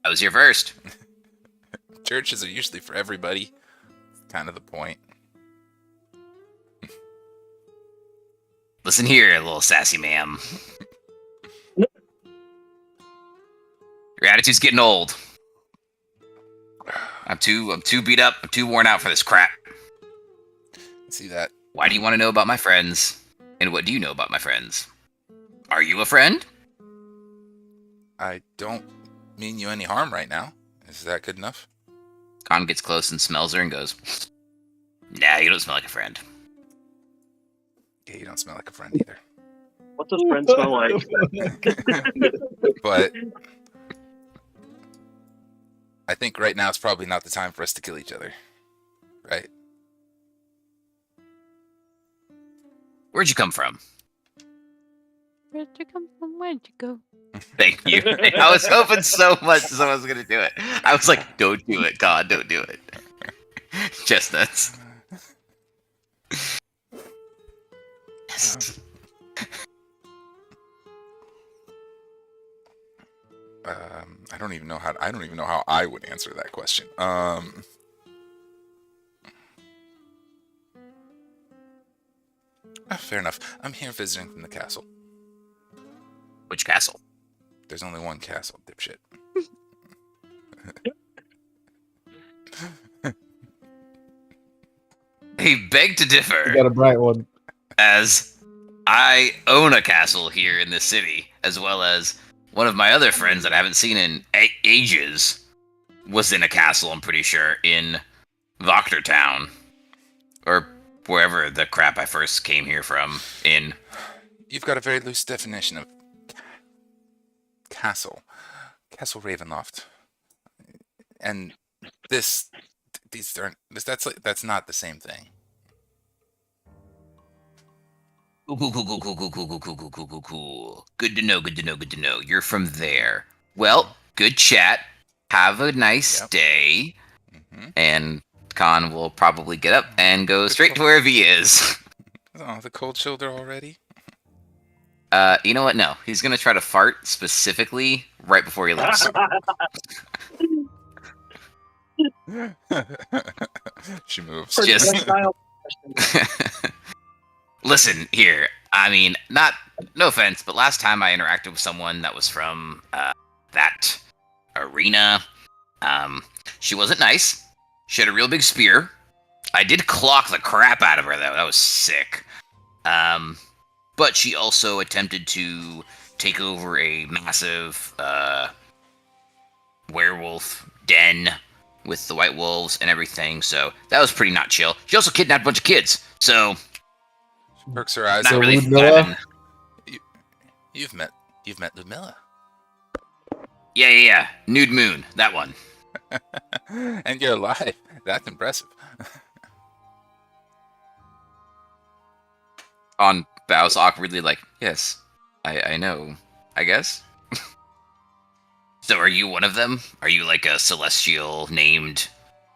I was here first.
Churches are usually for everybody. Kind of the point.
Listen here, little sassy ma'am. Your attitude's getting old. I'm too beat up. I'm too worn out for this crap.
See that?
Why do you want to know about my friends? And what do you know about my friends? Are you a friend?
I don't mean you any harm right now. Is that good enough?
Kahn gets close and smells her and goes, nah, you don't smell like a friend.
Yeah, you don't smell like a friend either.
What does friend smell like?
But I think right now is probably not the time for us to kill each other. Right?
Where'd you come from?
Where'd you come from? Where'd you go?
Thank you. I was hoping so much someone was going to do it. I was like, don't do it, God, don't do it. Chestnuts. Yes.
I don't even know how I would answer that question. Fair enough. I'm here visiting from the castle.
Which castle?
There's only one castle, dipshit.
I beg to differ,
You got a bright one.
as I own a castle here in this city, as well as one of my other friends that I haven't seen in ages was in a castle, I'm pretty sure, in Voctor Town. Or wherever the crap I first came here from in.
You've got a very loose definition of castle. Castle Ravenloft. And that's not the same thing.
Cool. Good to know. You're from there. Well, good chat. Have a nice day.
Mm-hmm.
And Kahn will probably get up and go straight to wherever he is.
Oh, the cold shoulder already?
You know what? No. He's gonna try to fart specifically right before he leaves.
She moves.
Just listen here. I mean, no offense, but last time I interacted with someone that was from that arena, she wasn't nice. She had a real big spear. I did clock the crap out of her, though. That was sick. But she also attempted to take over a massive werewolf den with the white wolves and everything, so that was pretty not chill. She also kidnapped a bunch of kids, so
She perks her eyes.
not
So
really
Ludmilla?
vibing.
You've met Ludmilla.
Yeah. Nude Moon, that one.
And you're alive. That's impressive.
On bows awkwardly like, yes, I know, I guess. So are you one of them? Are you like a celestial named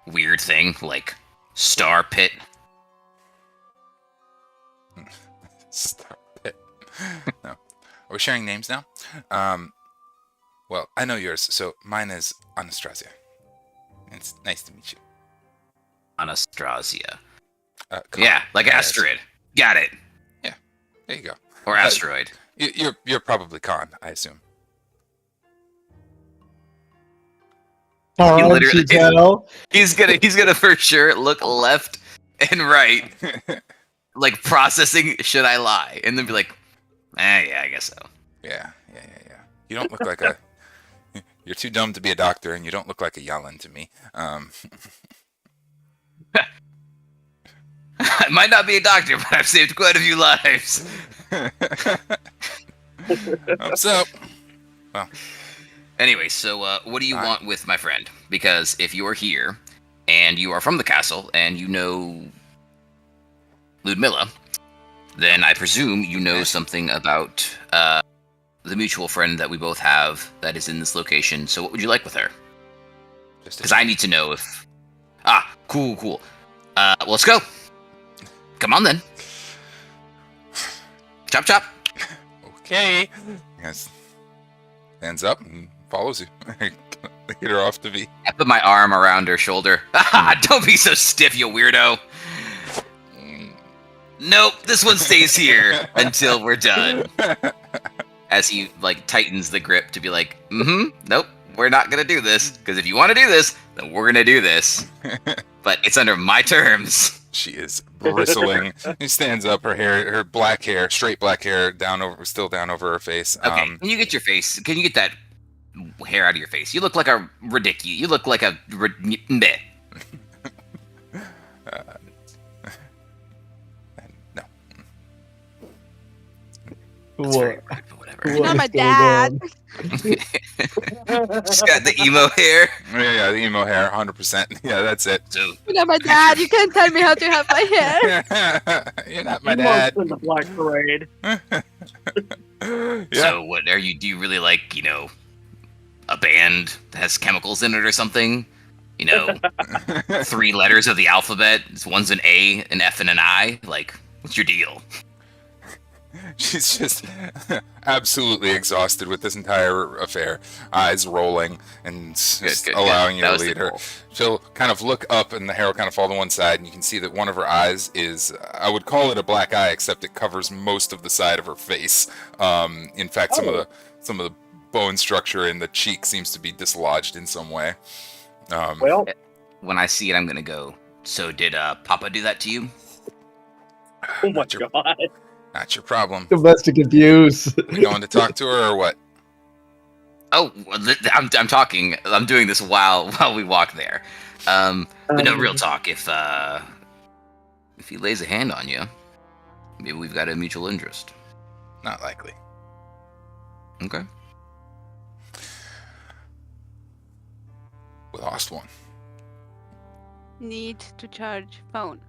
weird thing, like Star Pit?
Stop it. No. Are we sharing names now? Well, I know yours, so mine is Anastasia. It's nice to meet you.
Anastasia.
Kahn.
Yeah, like
Yes.
asteroid. Got it.
There you go.
Or asteroid.
You're probably Kahn, I assume.
Can't
literally-
you tell?
He's gonna for sure look left and right, like processing, should I lie? And then be like, yeah, I guess so.
Yeah. You don't look like a... You're too dumb to be a doctor, and you don't look like a Jalin to me.
I might not be a doctor, but I've saved quite a few lives.
So,
Anyway, so what do you want with my friend? Because if you're here, and you are from the castle, and you know Ludmilla, then I presume you know something about the mutual friend that we both have that is in this location. So what would you like with her? Because I need to know if... Cool. Well, let's go. Come on, then. Chop.
Okay. Yes. Stands up and follows you. Get her off to be.
I put my arm around her shoulder. Don't be so stiff, you weirdo. Nope, this one stays here until we're done. As he, tightens the grip to be like, nope, we're not gonna do this. Because if you want to do this, then we're gonna do this. But it's under my terms.
She is bristling. She stands up, her black hair, straight black hair, still down over her face.
Okay, can you get your face? Can you get that hair out of your face? You look like a ridiculous. You look like a meh.
No.
That's very rude, but whatever.
You're not my dad.
She's got the emo hair.
Yeah, the emo hair, 100%. Yeah, that's it.
So
You're not my dad. You can't tell me how to have my hair.
You're not my dad.
In the Black Parade.
Yeah.
So what are you? Do you really like, a band that has chemicals in it or something? 3 letters of the alphabet. One's an A, an F, and an I. Like, what's your deal?
She's just absolutely exhausted with this entire affair. Eyes rolling and just
Good.
allowing you
That
to
was the
lead her.
goal.
She'll kind of look up and the hair will kind of fall to one side, and you can see that one of her eyes is, I would call it a black eye, except it covers most of the side of her face. In fact, some of the bone structure in the cheek seems to be dislodged in some way.
Well,
When I see it, I'm gonna go. So did Papa do that to you?
oh my
not your,
god.
not your problem.
Domestic abuse.
We going to talk to her or what?
Oh, well, I'm talking. I'm doing this while we walk there. But no, real talk. If he lays a hand on you, maybe we've got a mutual interest.
Not likely.
Okay.
We lost one.
Need to charge phone.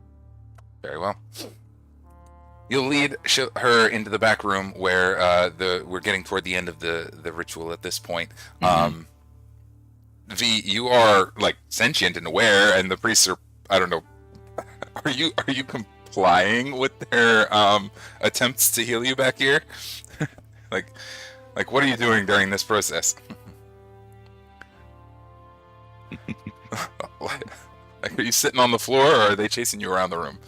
Very well. You'll lead her into the back room where we're getting toward the end of the ritual at this point.
Mhm.
V, you are like sentient and aware, and the priests are, I don't know, are you complying with their attempts to heal you back here? like what are you doing during this process? Like, are you sitting on the floor, or are they chasing you around the room?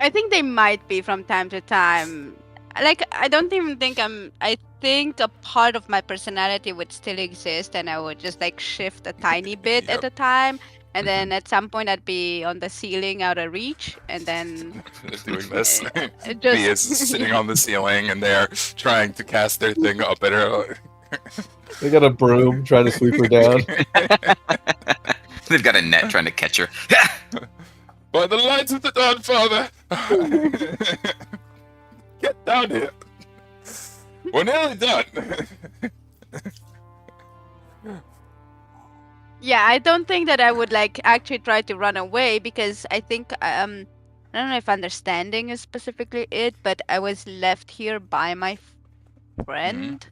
I think they might be from time to time. Like, I don't even think I think a part of my personality would still exist, and I would just like shift a tiny bit
Yep.
at a time, and then at some point I'd be on the ceiling out of reach, and then
Doing this.
Just-
V is sitting on the ceiling, and they're trying to cast their thing up at her.
They got a broom trying to sweep her down.
They've got a net trying to catch her.
By the lights of the dawn, Father! Get down here! We're nearly done!
Yeah, I don't think that I would like actually try to run away, because I think I don't know if understanding is specifically it, but I was left here by my friend.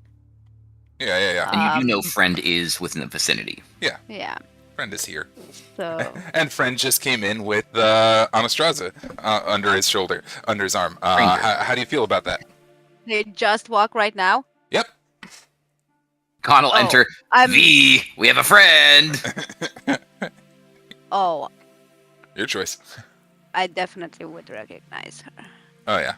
Yeah.
And you do know friend is within the vicinity.
Yeah.
Friend is here.
So
And friend just came in with Anastraza under his shoulder, under his arm. How do you feel about that?
they just walk right now.
Yep.
Kahn will
Oh,
enter.
I'm-
V, we have a friend.
Oh,
Your choice.
I definitely would recognize her.
Oh, yeah.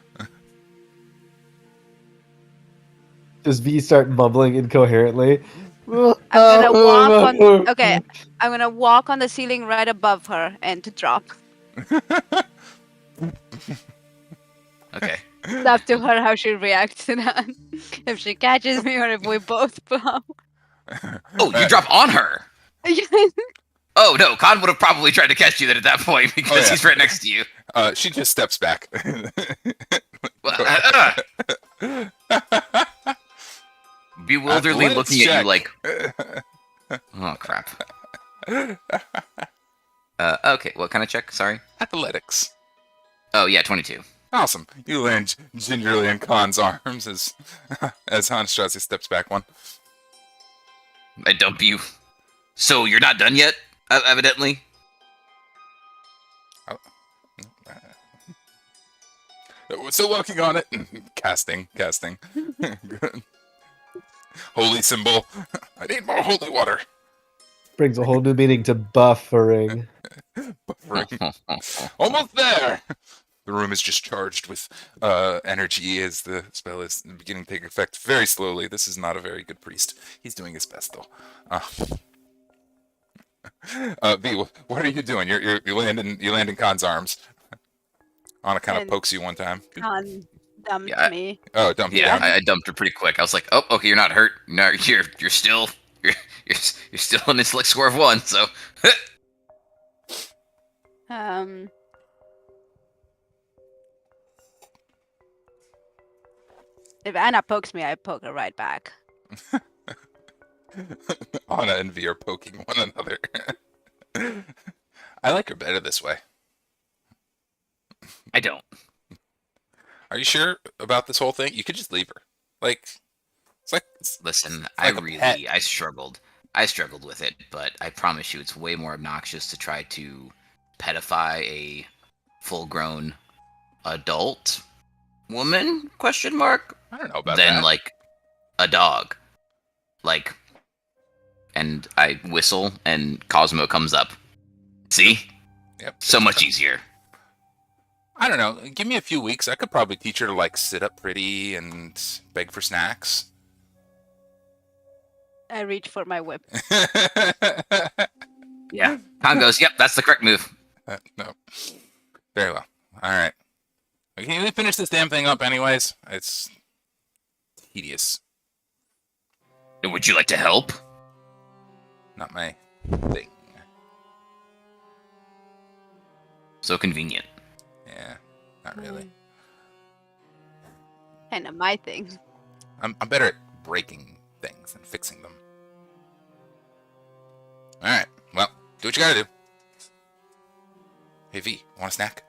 Does V start mumbling incoherently?
I'm gonna walk on. Okay, I'm gonna walk on the ceiling right above her and to drop.
Okay.
It's up to her how she reacts to that. If she catches me or if we both blow.
Oh, you drop on her. Oh no, Kahn would have probably tried to catch you then at that point because
yeah.
he's right next to you.
She just steps back.
Bewilderedly
Athletics
looking at
check.
you like, oh crap. Okay, what kind of check? Sorry.
Athletics.
Oh yeah, 22.
Awesome. You land gingerly in Khan's arms as Anastraza steps back one.
I dump you. So you're not done yet, evidently.
We're still working on it. Casting. Good. Holy symbol. I need more holy water.
Brings a whole new meaning to buffering.
Almost there. The room is just charged with energy as the spell is beginning to take effect very slowly. This is not a very good priest. He's doing his best though. V, what are you doing? You land in Khan's arms. Anna kind of
And-
pokes you one time.
Kahn dumped
Yeah,
me.
Oh, dump you
Yeah,
down.
I dumped her pretty quick. I was like, oh, okay, you're not hurt. No, you're still you're still in this like score of one. So
If Anna pokes me, I poke her right back.
Anna and V are poking one another. I like her better this way.
I don't.
Are you sure about this whole thing? You could just leave her. Like,
Listen,
like a pet.
I struggled. I struggled with it, but I promise you, it's way more obnoxious to try to pedify a full-grown adult woman? Question mark.
I don't know about
Than
that.
like a dog. Like, and I whistle, and Cosmo comes up. See?
Yep.
So much easier.
I don't know. Give me a few weeks. I could probably teach her to like sit up pretty and beg for snacks.
I reach for my whip.
Yeah. Kahn goes, yep, that's the correct move.
No. Very well. All right. Can we finish this damn thing up anyways? It's tedious.
Would you like to help?
Not my thing.
So convenient.
Yeah, not really.
Kind of my thing.
I'm better at breaking things than fixing them. All right. Well, do what you gotta do. Hey V, want a snack?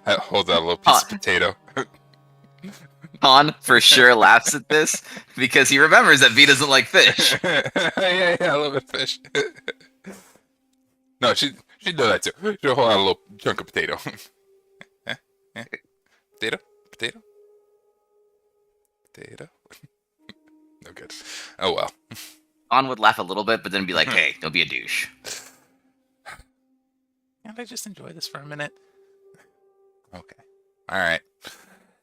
I hold out a little piece of potato.
Kahn for sure laughs at this because he remembers that V doesn't like fish.
yeah, I love it fish. No, she'd know that too. She'll hold out a little chunk of potato. Potato? Potato? Potato? No good. Oh well.
Kahn would laugh a little bit, but then be like, hey, don't be a douche.
Can't I just enjoy this for a minute? Okay. Alright.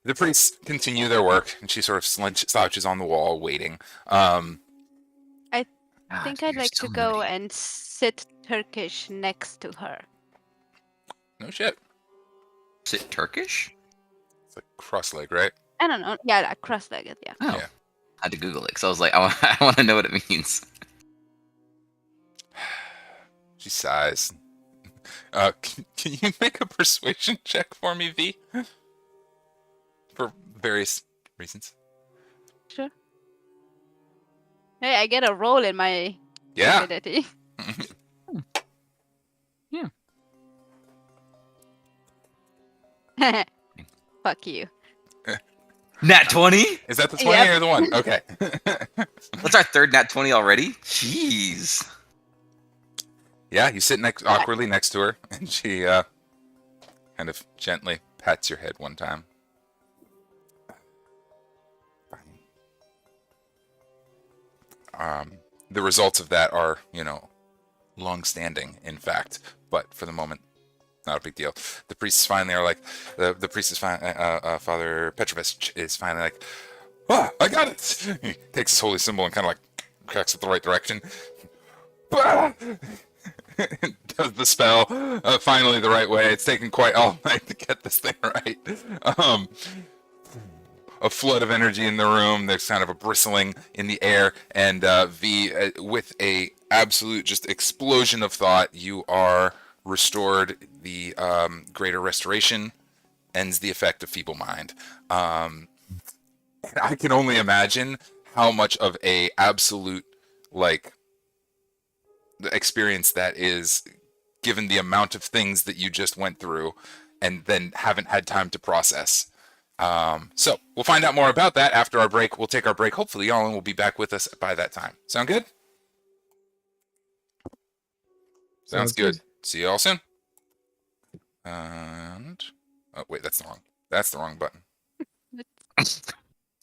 The priests continue their work, and she sort of slouches on the wall, waiting.
I think I'd like to go and sit Turkish next to her.
No shit.
Is it Turkish?
It's like cross-leg, right?
I don't know. Yeah, like cross-legged, yeah.
Oh.
Yeah.
I had to Google it because I was like, I want to know what it means.
She sighs. Can you make a persuasion check for me, V? For various reasons.
Sure. Hey, I get a roll in my
Yeah.
ability.
Yeah.
Fuck you.
Nat 20?
Is that the 20
Yep.
or the 1? Okay.
That's our third Nat 20 already? Jeez.
Yeah, you sit awkwardly next to her, and she kind of gently pats your head one time. The results of that are, long-standing, in fact, but for the moment, not a big deal. The priests finally are like, the priest is Father Petrovich is finally like, ah, I got it! He takes his holy symbol and kind of like cracks it the right direction. Does the spell finally the right way. It's taken quite all night to get this thing right. A flood of energy in the room. There's kind of a bristling in the air, and V, with a absolute just explosion of thought, you are restored. The greater restoration ends the effect of feeble mind. I can only imagine how much of a absolute experience that is, given the amount of things that you just went through and then haven't had time to process. So we'll find out more about that after our break. We'll take our break. Hopefully Jalin will be back with us by that time. Sound good? Sounds good. See you all soon. And oh wait, that's the wrong button.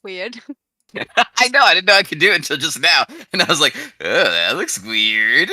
Weird.
I know, I didn't know I could do it until just now. And I was like, oh, that looks weird.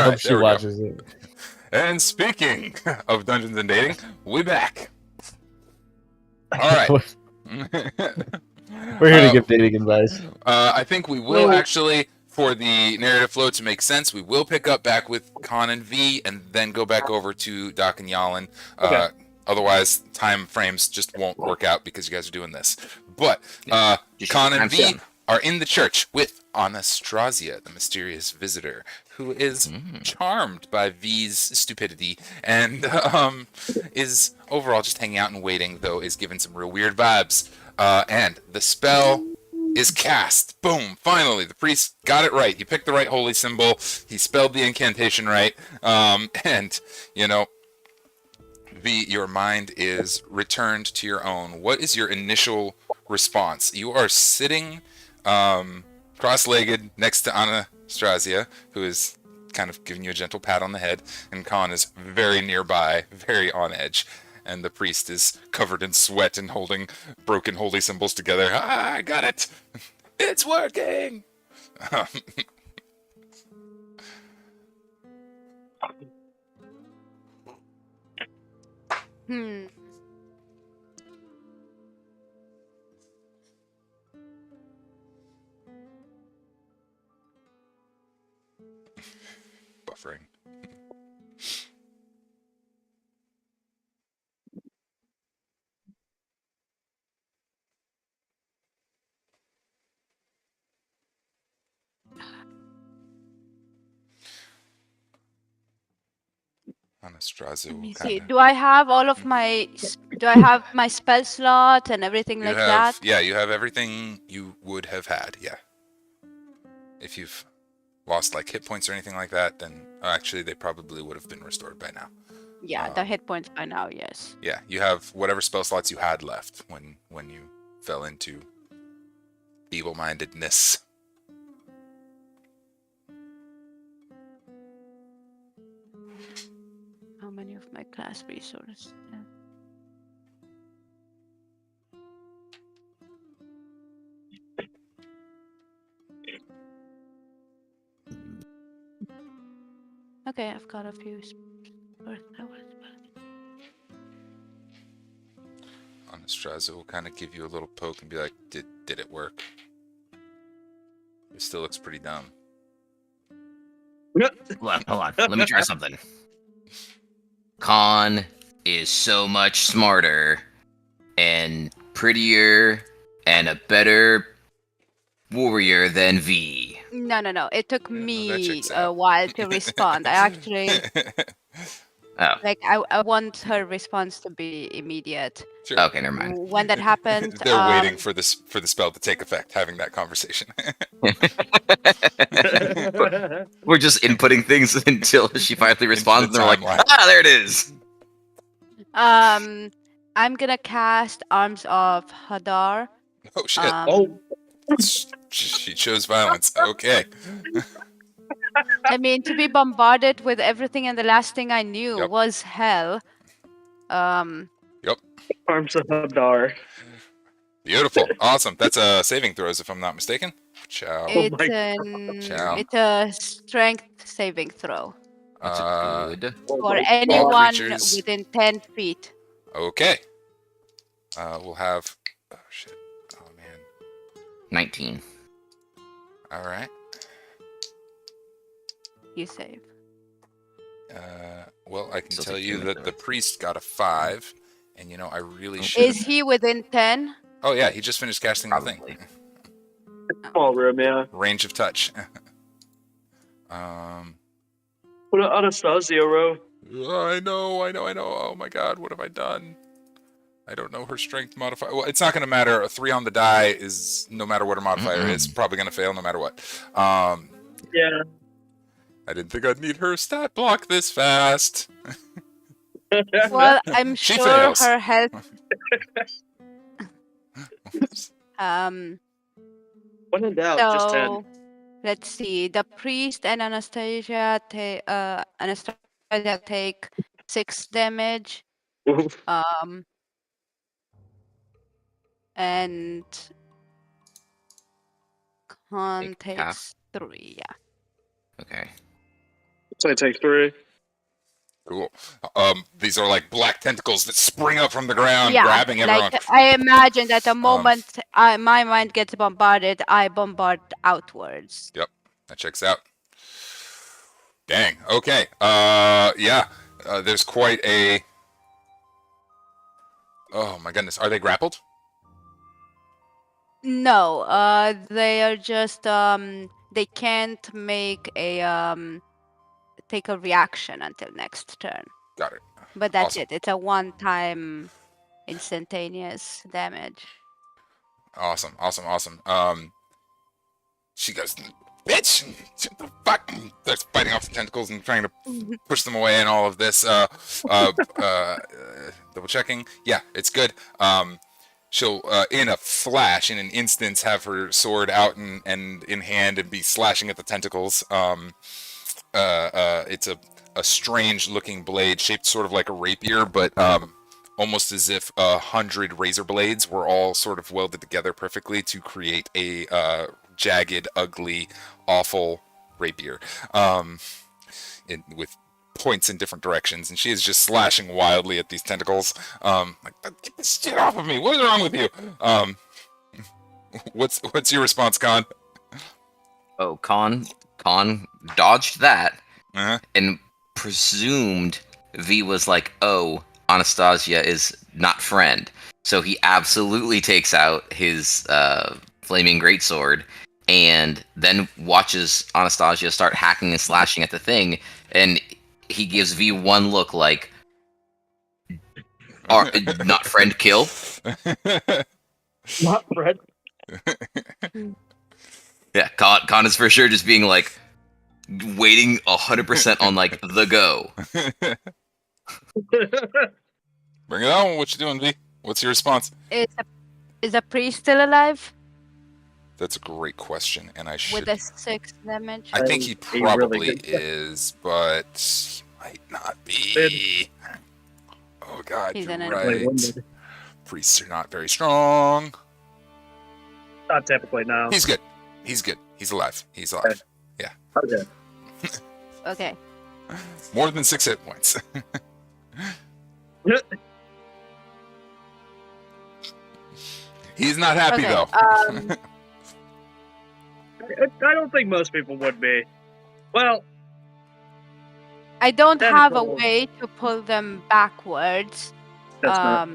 I hope
right,
she
there we go.
watches it.
And speaking of Dungeons and Dating, we back. All right.
We're here to give dating advice.
I think we will actually, for the narrative flow to make sense, we will pick up back with Kahn and V, and then go back over to Doc and Jalin.
Okay.
Otherwise, time frames just won't work out because you guys are doing this. But Kahn and V are in the church with Anastasia, the mysterious visitor, who is charmed by V's stupidity and is overall just hanging out and waiting, though is given some real weird vibes. And the spell is cast. Boom! Finally, the priest got it right. He picked the right holy symbol. He spelled the incantation right. And, you know, V, your mind is returned to your own. What is your initial response? You are sitting cross-legged next to Anastasia, who is kind of giving you a gentle pat on the head, and Kahn is very nearby, very on edge, and the priest is covered in sweat and holding broken holy symbols together. Ah, I got it! It's working! Buffering. Anastasia will
See, do I have all of my? Do I have my spell slot and everything like that?
Yeah, you have everything you would have had. Yeah. If you've lost like hit points or anything like that, then actually they probably would have been restored by now.
Yeah, the hit points by now, yes.
Yeah, you have whatever spell slots you had left when you fell into feeble-mindedness.
How many of my class resources? Okay, I've got a few.
Anastasia will kind of give you a little poke and be like, did it work? It still looks pretty dumb.
Hold on. Let me try something. Kahn is so much smarter and prettier and a better warrior than V.
No. It took
Yeah, no, that
me
checks
a
out.
while to respond. I actually
Oh,
I want her response to be immediate.
Sure.
okay, never mind.
When that happened,
They're waiting for the spell to take effect, having that conversation.
We're just inputting things until she finally responds, and they're like,
timeline.
"Ah, there it is."
I'm gonna cast Arms of Hadar.
Oh shit!
Um,
She chose violence. Okay.
I mean, to be bombarded with everything, and the last thing I knew
Yep.
was hell.
Arms of Hadar.
Beautiful. Awesome. That's a saving throws, if I'm not mistaken. Ciao. Ciao.
It's a strength saving throw
That's a good.
for anyone
creatures.
within 10 feet.
Okay. We'll have. Oh shit. Oh man.
19.
All right.
You save.
Well, I can
Still
tell
take
you
two
that the priest got a 5, and you know I really should.
Is he within 10?
Oh yeah, he just finished casting the thing.
Probably.
Small room, yeah.
Range of touch.
What an Anastasia row.
I know. Oh my god, what have I done? I don't know her strength modifier. Well, it's not going to matter. A 3 on the die is, no matter what her modifier is, probably going to fail no matter what.
Yeah.
I didn't think I'd need her stat block this fast.
Well, I'm
She
sure
fails.
her health.
When in doubt, just 10.
So let's see. The priest and Anastasia take 6 damage. And Kahn
Take half.
takes 3. Yeah.
Okay.
So I take 3.
Cool. These are like black tentacles that spring up from the ground,
Yeah,
grabbing everyone.
like I imagine that the moment my mind gets bombarded, I bombard outwards.
Yep, that checks out. Dang. Okay. Yeah. There's quite a. Oh my goodness. Are they grappled?
No, they are just they can't make a take a reaction until next turn.
Got it.
But that's
Awesome.
it. It's a one-time instantaneous damage.
Awesome. She goes, bitch! Shut the fuck! Starts biting off the tentacles and trying to push them away and all of this. Double checking. Yeah, it's good. She'll, in a flash, in an instance, have her sword out and in hand and be slashing at the tentacles. It's a strange-looking blade shaped sort of like a rapier, but almost as if 100 razor blades were all sort of welded together perfectly to create a jagged, ugly, awful rapier, with points in different directions, and she is just slashing wildly at these tentacles. Like, get this shit off of me! What is wrong with you? What's your response, Kahn?
Oh, Kahn dodged that
Uh-huh.
and presumed V was like, oh, Anastasia is not friend. So he absolutely takes out his flaming greatsword and then watches Anastasia start hacking and slashing at the thing, and he gives V one look like, not friend, kill.
Not Fred.
Yeah, Kahn is for sure just being like, waiting 100% on like the go.
Bring it on. What you doing, V? What's your response?
Is a priest still alive
That's a great question, and I should.
with a 6 damage?
I think he
He really
probably
good.
is, but he might not be. Oh God,
He's
you're
an
right.
Wounded.
Priests are not very strong.
Not typically, no.
He's good. He's good. He's alive. He's alive.
Okay.
Okay.
More than 6 hit points. He's not happy
Okay,
though.
I don't think most people would be. Well,
I don't
That is
have a
all.
way to pull them backwards.
that's not.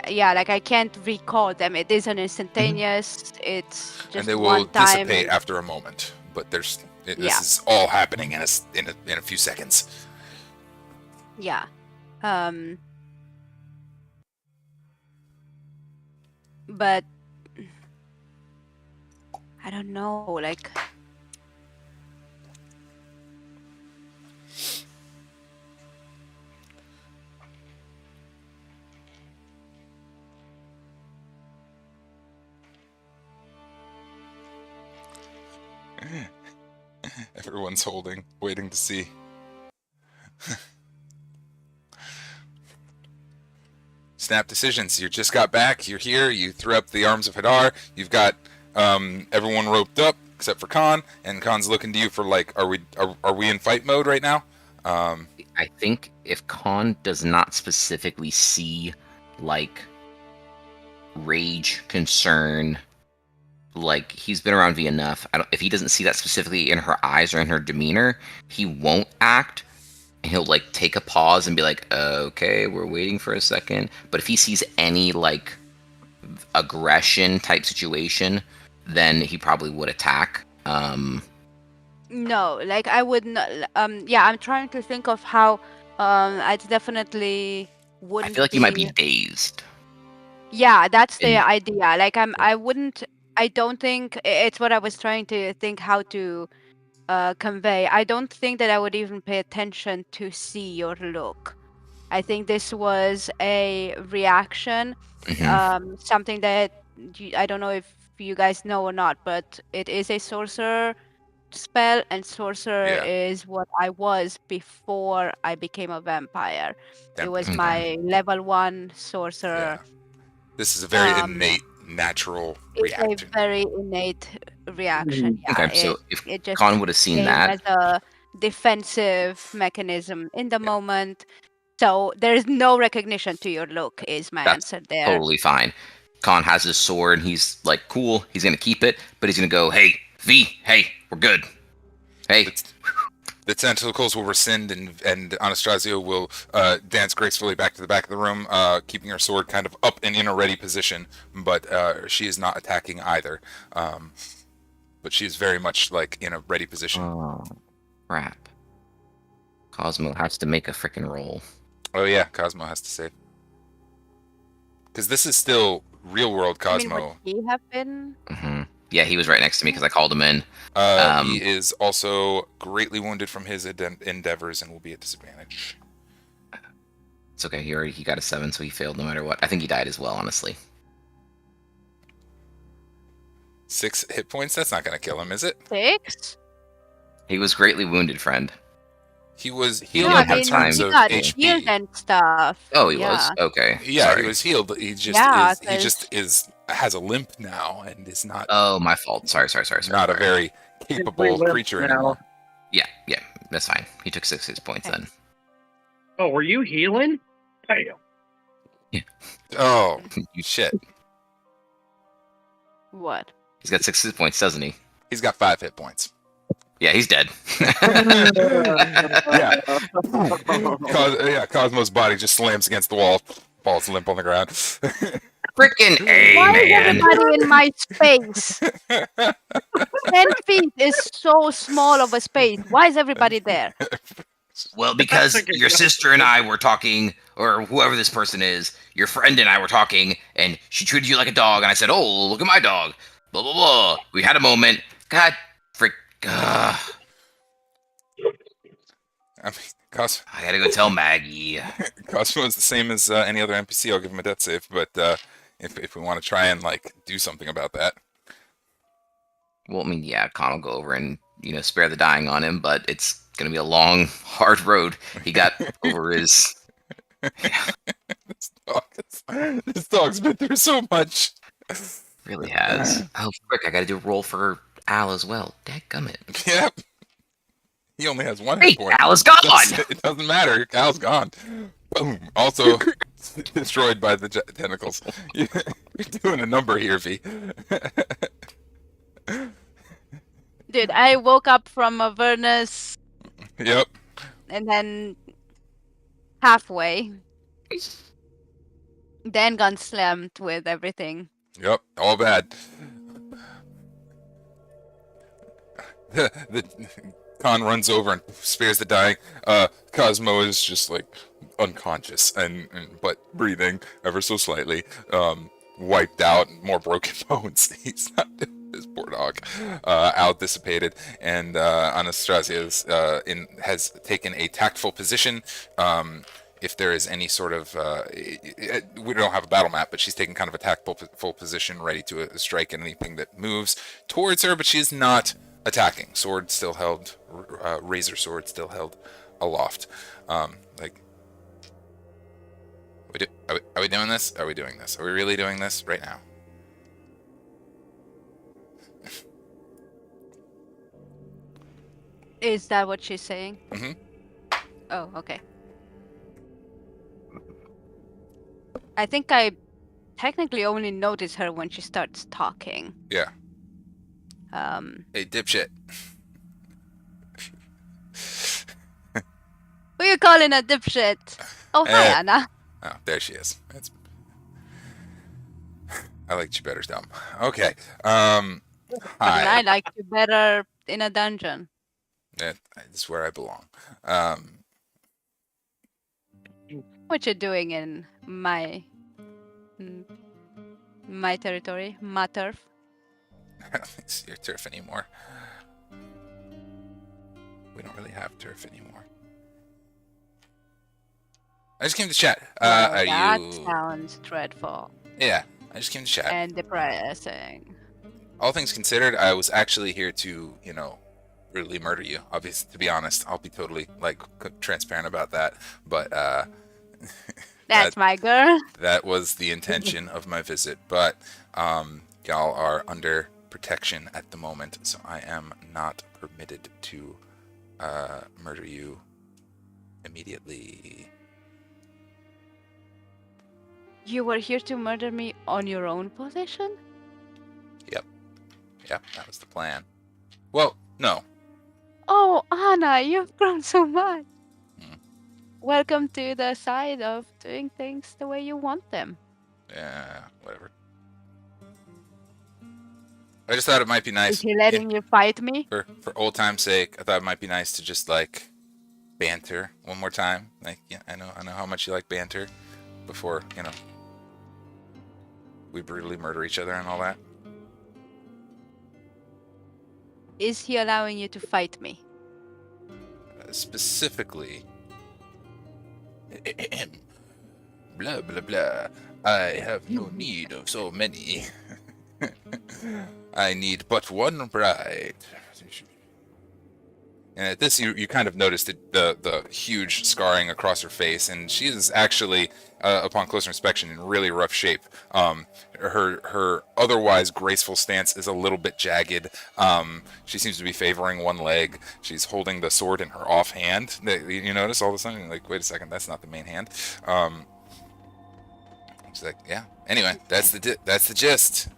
Yeah, like I can't recall them. It is an instantaneous. It's just
And they will
one time.
dissipate after a moment. But this
Yeah.
is all happening in a few seconds.
Yeah. But I don't know, like
Everyone's holding, waiting to see. Snap decisions. You just got back. You're here. You threw up the arms of Hadar. You've got everyone roped up except for Kahn, and Khan's looking to you for like, are we in fight mode right now?
I think if Kahn does not specifically see like rage, concern, like he's been around V enough. If he doesn't see that specifically in her eyes or in her demeanor, he won't act. And he'll like take a pause and be like, okay, we're waiting for a second. But if he sees any like aggression type situation, then he probably would attack.
no, like I would not. Yeah, I'm trying to think of how. I definitely wouldn't.
I feel like you might be dazed.
Yeah, that's the
And-
idea. Like I wouldn't. I don't think it's what I was trying to think how to convey. I don't think that I would even pay attention to see your look. I think this was a reaction,
Mhm.
something that I don't know if you guys know or not, but it is a sorcerer spell, and sorcerer
Yeah.
is what I was before I became a vampire. It was
Okay.
my level 1 sorcerer.
Yeah. This is a very
Um,
innate, natural
It's
reaction.
a very innate reaction. Yeah,
Okay, so if
it just
Kahn would have seen
came
that,
as a defensive mechanism in the moment. So there's no recognition to your look. Is my
that's
answer there?
totally fine. Kahn has his sword, and he's like, cool, he's gonna keep it, but he's gonna go, hey, V, hey, we're good. Hey.
The tentacles will rescind, and Anastasio will dance gracefully back to the back of the room, keeping her sword kind of up and in a ready position, but she is not attacking either. But she is very much like in a ready position.
Oh, crap. Cosmo has to make a freaking roll.
Oh yeah, Cosmo has to save. Because this is still real world Cosmo.
I mean, would he have been?
Mm-hmm. Yeah, he was right next to me because I called him in.
He is also greatly wounded from his endeavors and will be at disadvantage.
It's okay. He got a 7, so he failed no matter what. I think he died as well, honestly.
6 hit points? That's not going to kill him, is it?
6?
He was greatly wounded, friend.
He was healed
Yeah,
in terms
he
of
got
HP.
healed and stuff.
Oh, he
Yeah.
was? Okay.
Yeah,
Sorry.
he was healed. He just
Yeah,
is. He just is has a limp now and is not.
Oh, my fault. Sorry.
Not a very capable creature anymore.
Yeah, that's fine. He took 6 hit points then.
Oh, were you healing? Damn.
Oh, shit.
What?
He's got 6 hit points, doesn't he?
He's got 5 hit points.
Yeah, he's dead.
Cosmo's body just slams against the wall, falls limp on the ground.
Freaking A,
Why is
man.
everybody in my space? 10 feet is so small of a space. Why is everybody there?
Well, because your sister and I were talking, or whoever this person is, your friend and I were talking, and she treated you like a dog, and I said, oh, look at my dog. Blah, blah, blah. We had a moment. God, frick.
I mean,
I gotta go tell Maggie.
Cosmo is the same as any other NPC. I'll give him a death save, but if we want to try and like do something about that.
Well, I mean, yeah, Kahn will go over and, spare the dying on him, but it's gonna be a long, hard road. He got over his...
This dog's been through so much.
Really has. Oh, frick, I gotta do a roll for Al as well. Dadgummit.
Yep. He only has 1
Hey,
hit point.
Al is gone!
It doesn't matter. Al's gone. Boom. Also destroyed by the tentacles. You're doing a number here, V.
Dude, I woke up from Avernus
Yep.
and then halfway. Then got slammed with everything.
Yep. All bad. The Kahn runs over and spares the dying. Cosmo is just like unconscious but breathing ever so slightly. Wiped out, more broken bones. He's not doing this poor dog. Out dissipated, and Anastasia has taken a tactful position. If there is any sort of, we don't have a battle map, but she's taken kind of a tactful position, ready to strike at anything that moves towards her. But she is not attacking. Sword still held, razor sword still held aloft. Are we doing this? Are we doing this? Are we really doing this right now?
Is that what she's saying?
Mm-hmm.
Oh, okay. I think I technically only notice her when she starts talking.
Yeah.
Hey,
dipshit.
Who you calling a dipshit? Oh, hi, Anna.
Oh, there she is. I liked you better, dumb. Okay. Hi.
I like you better in a dungeon.
This is where I belong.
What you doing in my territory, my turf?
I don't think it's your turf anymore. We don't really have turf anymore. I just came to chat.
That sounds dreadful.
Yeah, I just came to chat.
And depressing.
All things considered, I was actually here to, brutally murder you. Obviously, to be honest, I'll be totally transparent about that. But
that's my girl.
That was the intention of my visit. But y'all are under protection at the moment, so I am not permitted to murder you immediately.
You were here to murder me on your own position?
Yep, that was the plan. Well, no.
Oh, Anna, you've grown so much.
Hmm.
Welcome to the side of doing things the way you want them.
Yeah, whatever. I just thought it might be nice.
Is he letting you fight me?
For old time's sake, I thought it might be nice to just like banter one more time. Like, yeah, I know how much you like banter before, we brutally murder each other and all that.
Is he allowing you to fight me?
Specifically, blah blah blah. I have no need of so many. I need but one bride. And at this, you kind of noticed the huge scarring across her face, and she is actually, upon closer inspection, in really rough shape. Her otherwise graceful stance is a little bit jagged. She seems to be favoring one leg. She's holding the sword in her off hand. You notice all of a sudden, like, wait a second, that's not the main hand. She's like, yeah. Anyway, that's the gist.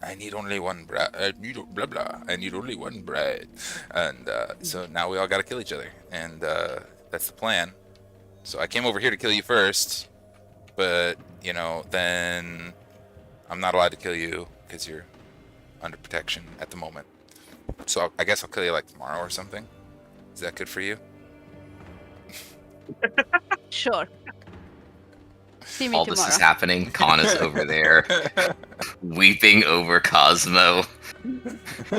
I need only one bride. I need blah blah. I need only one bride, and so now we all got to kill each other, and that's the plan. So I came over here to kill you first, but then I'm not allowed to kill you because you're under protection at the moment. So I guess I'll kill you like tomorrow or something. Is that good for you?
Sure. See me
All
tomorrow.
this is happening. Kahn is over there, weeping over Cosmo.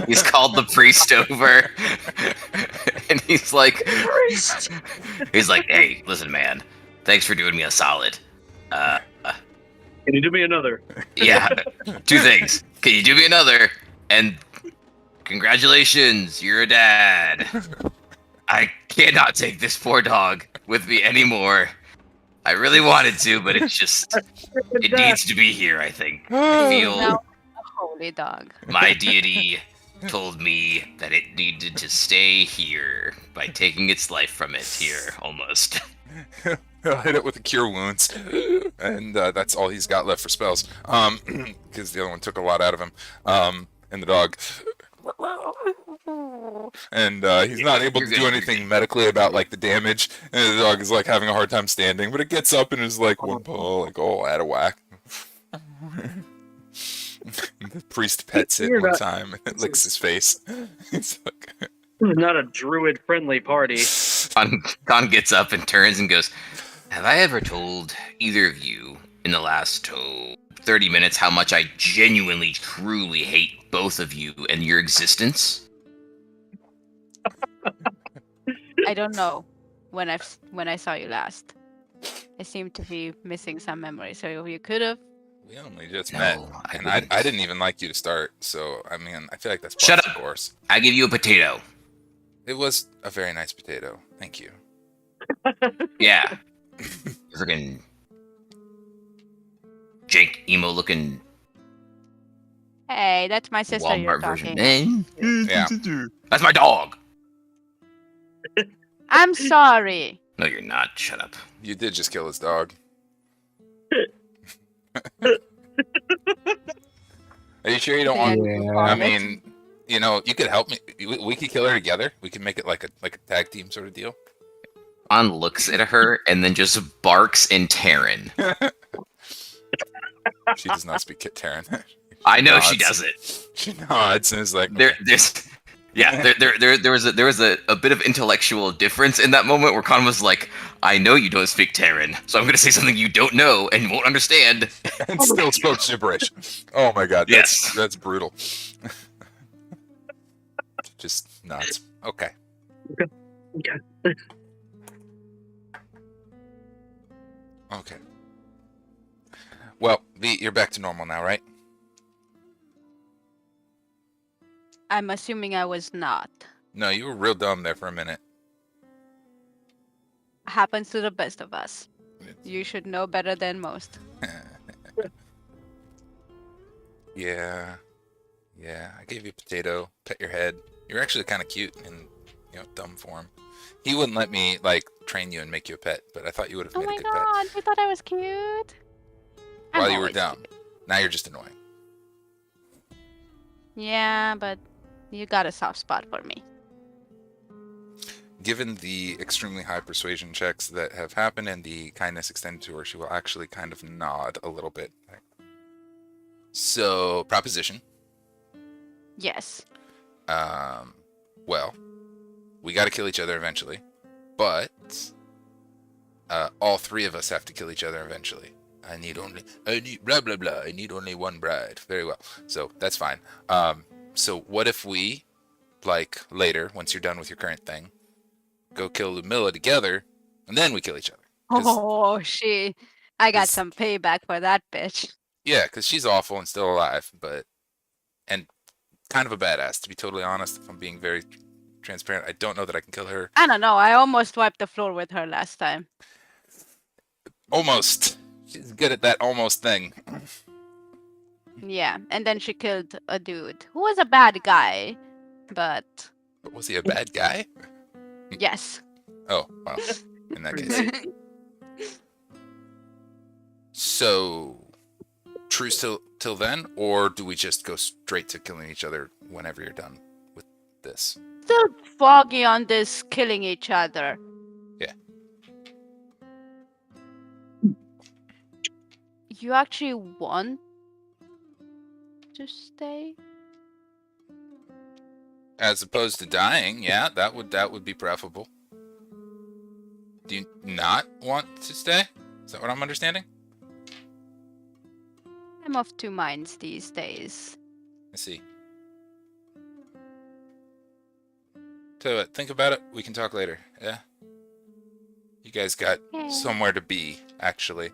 He's called the priest over, and he's like, "Hey, listen, man. Thanks for doing me a solid.
Can you do me another?
Yeah, two things. Can you do me another? And congratulations, you're a dad. I cannot take this poor dog with me anymore. I really wanted to, but it needs to be here, I think. I feel
Now a holy dog.
my deity told me that it needed to stay here by taking its life from it here, almost.
He'll hit it with a cure wounds, and that's all he's got left for spells. Because the other one took a lot out of him. And the dog, and he's not able to do anything medically about like the damage. And the dog is like having a hard time standing, but it gets up and is like one paw, like all out of whack. The priest pets it one time and it licks his face. It's like,
This is not a druid-friendly party.
Kahn gets up and turns and goes, "Have I ever told either of you in the last 30 minutes how much I genuinely, truly hate both of you and your existence?"
I don't know when I saw you last. I seem to be missing some memory, so you could have.
we only just
No,
met,
I
and
didn't.
I didn't even like you to start. So I mean, I feel like that's
Shut
part of
up.
the course.
I give you a potato.
It was a very nice potato. Thank you.
Yeah. Freaking Jake emo looking
Hey, that's my sister you're
Walmart version.
talking.
Yeah.
That's my dog.
I'm sorry.
No, you're not. Shut up.
You did just kill his dog. Are you sure you don't want?
Yeah.
I mean, you could help me. We could kill her together. We could make it like a tag team sort of deal.
Kahn looks at her and then just barks in Terran.
She does not speak Terran.
I know she
Nods.
doesn't.
She nods and is like,
There was a bit of intellectual difference in that moment where Kahn was like, "I know you don't speak Terran, so I'm going to say something you don't know and you won't understand."
and still spoke gibberish. Oh my god,
Yes.
that's brutal. Just nods. Okay.
Okay.
Okay. Well, V, you're back to normal now, right?
I'm assuming I was not.
No, you were real dumb there for a minute.
Happens to the best of us. You should know better than most.
Yeah. Yeah, I gave you a potato, pet your head. You're actually kind of cute in, dumb form. He wouldn't let me, like, train you and make you a pet, but I thought you would have
Oh
made
my
a good pet.
god, you thought I was cute? I'm
While you were
always
dumb.
cute.
Now you're just annoying.
Yeah, but you got a soft spot for me.
Given the extremely high persuasion checks that have happened and the kindness extended to her, she will actually kind of nod a little bit. So, proposition.
Yes.
Well, we got to kill each other eventually, but all three of us have to kill each other eventually. I need blah blah blah. I need only one bride. Very well. So that's fine. So what if we, like later, once you're done with your current thing, go kill Lumilla together, and then we kill each other?
Oh, I got
'cause-
some payback for that bitch.
Yeah, because she's awful and still alive, and kind of a badass, to be totally honest. If I'm being very transparent, I don't know that I can kill her.
I don't know. I almost wiped the floor with her last time.
Almost. She's good at that almost thing.
Yeah, and then she killed a dude who was a bad guy, but
But was he a bad guy?
yes.
Oh, well, in that case. So, truce till then, or do we just go straight to killing each other whenever you're done with this?
Still foggy on this killing each other.
Yeah.
You actually want to stay?
As opposed to dying, yeah, that would be preferable. Do you not want to stay? Is that what I'm understanding?
I'm of two minds these days.
I see. Tell you what, think about it. We can talk later. Yeah. You guys got
Okay.
somewhere to be, actually.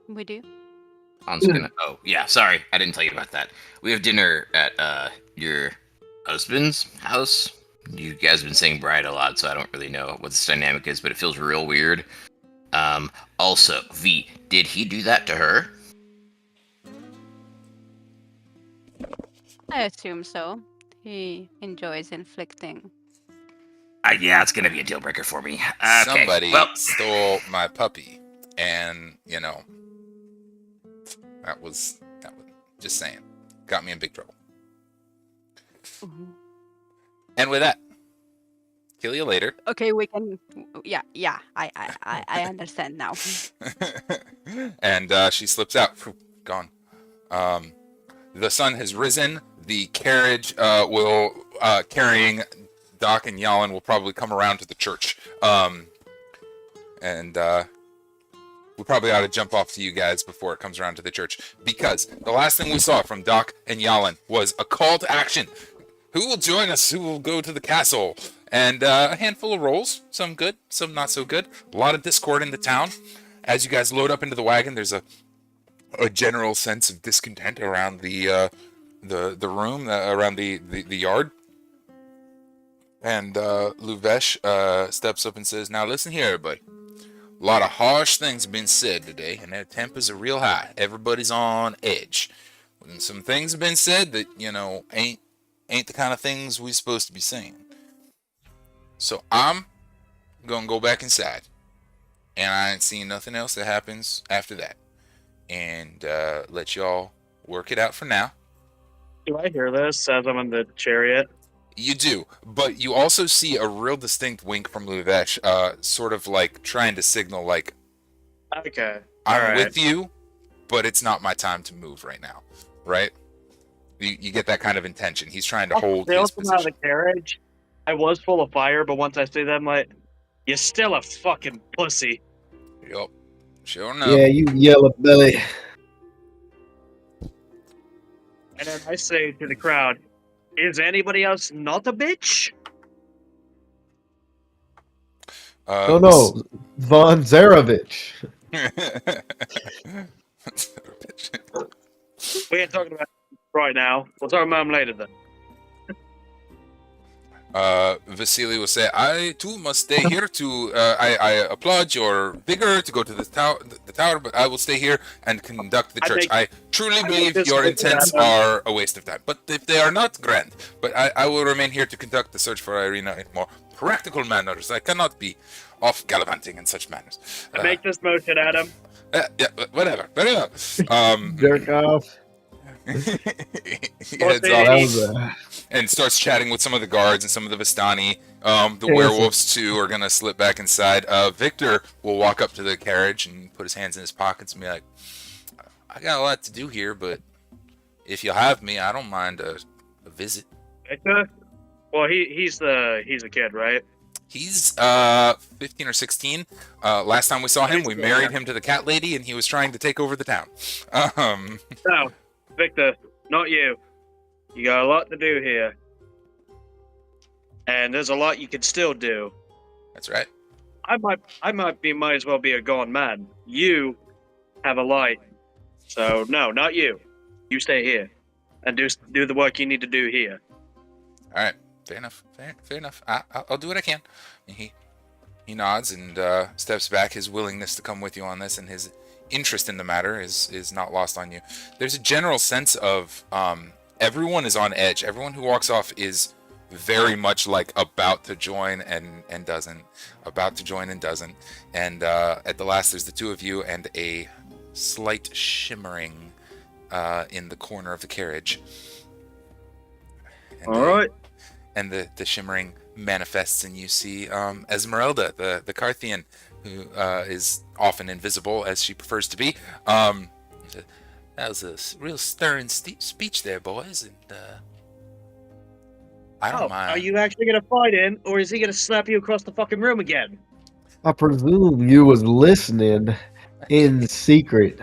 We do?
Kahn's gonna. Oh, yeah. Sorry, I didn't tell you about that. We have dinner at your husband's house. You guys have been saying bride a lot, so I don't really know what this dynamic is, but it feels real weird. Also, V, did he do that to her?
I assume so. He enjoys inflicting.
Yeah, it's gonna be a deal breaker for me. Okay.
Somebody
Well,
stole my puppy, and that was just saying, got me in big trouble.
Mhm.
And with that, kill you later.
Okay, we can. Yeah. I understand now.
And she slips out. Phew, gone. The sun has risen. The carriage will carrying Doc and Jalin will probably come around to the church. And we probably ought to jump off to you guys before it comes around to the church, because the last thing we saw from Doc and Jalin was a call to action. Who will join us? Who will go to the castle? And a handful of rolls, some good, some not so good. A lot of discord in the town. As you guys load up into the wagon, there's a general sense of discontent around the room, around the yard. And Luvesh steps up and says, "Now listen here, everybody. A lot of harsh things have been said today, and their tempers are real high. Everybody's on edge. And some things have been said that, ain't the kind of things we're supposed to be saying. So I'm gonna go back inside, and I ain't seen nothing else that happens after that. And let y'all work it out for now."
Do I hear this as I'm in the chariot?
You do, but you also see a real distinct wink from Luvesh, sort of like trying to signal, like,
Okay.
I'm
All right.
with you, but it's not my time to move right now, right? You get that kind of intention. He's trying to hold
They
his
also out of the
position.
carriage. I was full of fire, but once I see them, like, you're still a fucking pussy.
Yup, sure enough.
Yeah, you yellow belly.
And then I say to the crowd, "Is anybody else not a bitch?"
No, Von Zarovitch.
We ain't talking about it right now. We'll talk about them later then.
Vasily will say, "I too must stay here to. I applaud your vigor to go to the tower, but I will stay here and conduct the church. I truly believe your intents are a waste of time, but if they are not, grand. But I will remain here to conduct the search for Irina in more practical manners. I cannot be off gallivanting in such manners."
Make this motion, Adam.
Yeah, whatever. Very well.
Jerk off.
He heads off and starts chatting with some of the guards and some of the Vistani. The werewolves too are gonna slip back inside. Victor will walk up to the carriage and put his hands in his pockets and be like, "I got a lot to do here, but if you'll have me, I don't mind a visit."
Victor? Well, he's a kid, right?
He's 15 or 16. Last time we saw him, we married him to the cat lady, and he was trying to take over the town.
No, Victor, not you. You got a lot to do here. And there's a lot you can still do.
That's right.
I might as well be a gone man. You have a light. So no, not you. You stay here and do the work you need to do here.
All right. Fair enough. Fair enough. I'll do what I can. He nods and steps back. His willingness to come with you on this and his interest in the matter is not lost on you. There's a general sense of everyone is on edge. Everyone who walks off is very much like about to join and doesn't. About to join and doesn't. And at the last, there's the two of you and a slight shimmering in the corner of the carriage. And,
all right.
And the shimmering manifests, and you see Esmeralda, the Kathian, who is often invisible as she prefers to be. That was a real stirring speech there, boys, and I don't mind.
Are you actually gonna fight him, or is he gonna slap you across the fucking room again?
I presume you was listening in secret.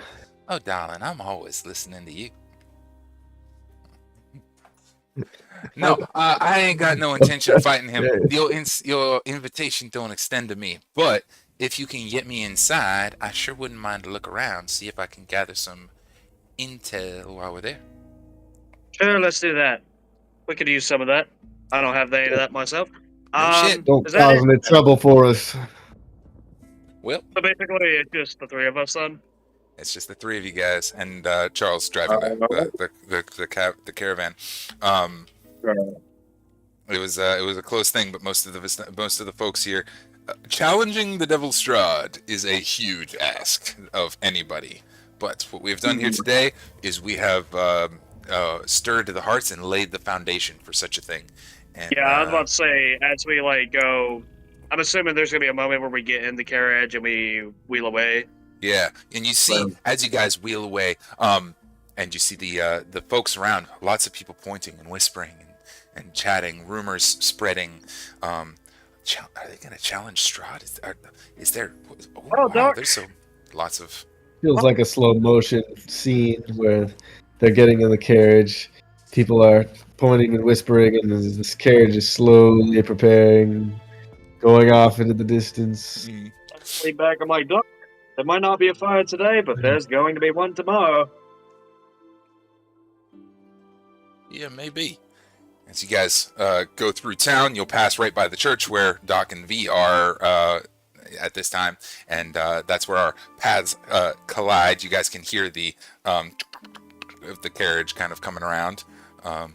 Oh, darling, I'm always listening to you. No, I ain't got no intention of fighting him. Your invitation don't extend to me. But if you can get me inside, I sure wouldn't mind to look around, see if I can gather some intel while we're there.
Sure, let's do that. We could use some of that. I don't have any of that myself.
Shit.
Don't cause any trouble for us.
Well,
so basically, it's just the three of us, then.
It's just the three of you guys, and Charles driving the caravan. It was a close thing, but most of the folks here challenging the Devil's Strahd is a huge ask of anybody. But what we have done here today is we have stirred to the hearts and laid the foundation for such a thing. And,
yeah, I was about to say, as we go, I'm assuming there's gonna be a moment where we get in the carriage and we wheel away.
Yeah, and you see as you guys wheel away, and you see the folks around, lots of people pointing and whispering and chatting, rumors spreading. Are they going to challenge Strahd? Is there? Oh, wow, there's lots of.
Feels like a slow motion scene where they're getting in the carriage. People are pointing and whispering, and this carriage is slowly preparing, going off into the distance.
I sleep back. I'm like, Doc, there might not be a fire today, but there's going to be one tomorrow.
Yeah, maybe. As you guys go through town, you'll pass right by the church where Doc and V are at this time, and that's where our paths collide. You guys can hear the carriage kind of coming around. Yeah,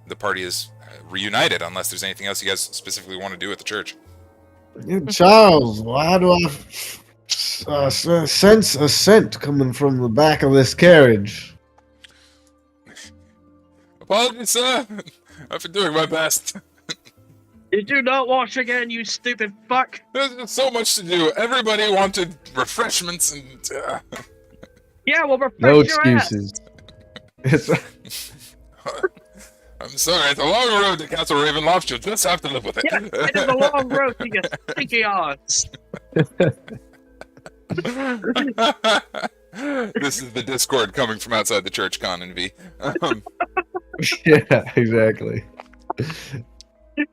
the party is reunited, unless there's anything else you guys specifically want to do at the church.
Charles, why do I sense a scent coming from the back of this carriage?
Apologies, sir. I've been doing my best.
Did you not wash again, you stupid fuck?
There's so much to do. Everybody wanted refreshments and...
Yeah, well, refresh
no
your
excuses.
I'm sorry, it's a long road to Castle Ravenloft. You'll just have to live with it.
Yeah, it is a long road to your stinky ass.
This is the Discord coming from outside the church, Kahn and V.
Yeah, exactly.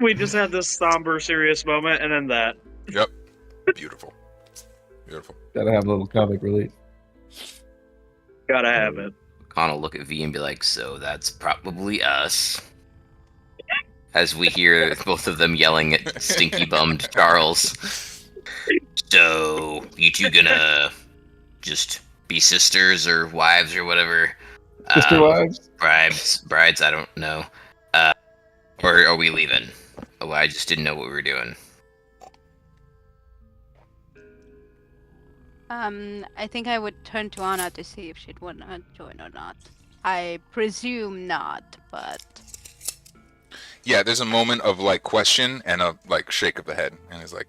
We just had this somber, serious moment, and then that.
Yep. Beautiful. Beautiful.
Gotta have a little comic relief.
Gotta have it.
Kahn will look at V and be like, so that's probably us. as we hear both of them yelling at stinky bummed Charles. So, you two gonna just be sisters or wives or whatever?
Sister wives?
Brides, I don't know. Or are we leaving? Oh, I just didn't know what we were doing.
I think I would turn to Anna to see if she'd want to join or not. I presume not, but...
Yeah, there's a moment of like question and a like shake of the head, and it's like,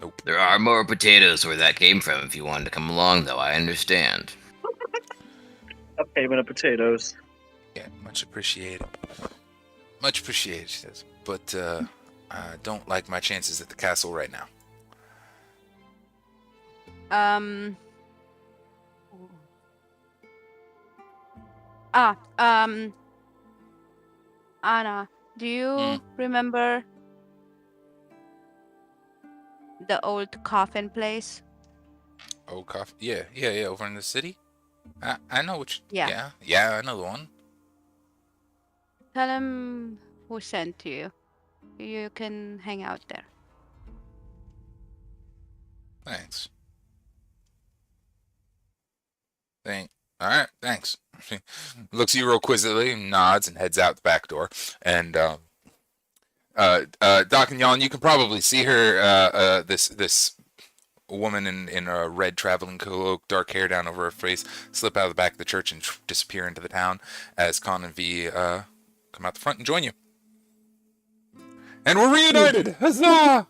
nope.
There are more potatoes where that came from. If you wanted to come along, though, I understand.
A payment of potatoes.
Yeah, much appreciated. Much appreciated, she says. But I don't like my chances at the castle right now.
Anna, do you remember the old coffin place?
Oh, coffee. Yeah, over in the city. I know which.
Yeah.
Yeah, I know the one.
Tell him who sent you. You can hang out there.
Thanks. All right, thanks. Looks at you real quizzically, nods, and heads out the back door. And Doc and Jalin, you can probably see her. This woman in a red traveling cloak, dark hair down over her face, slip out of the back of the church and disappear into the town as Kahn and V come out the front and join you. And we're reunited! Huzzah!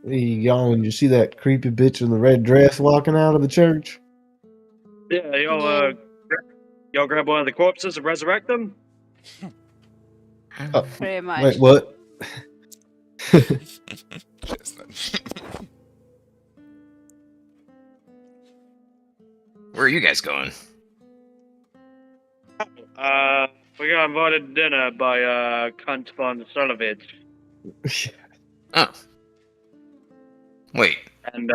Hey, y'all, you see that creepy bitch in the red dress walking out of the church?
Yeah, y'all grab one of the corpses and resurrect them?
Oh,
Pretty much.
wait, what?
Where are you guys going?
We got invited to dinner by Cunt Von Zarovitch.
Oh. Wait.
And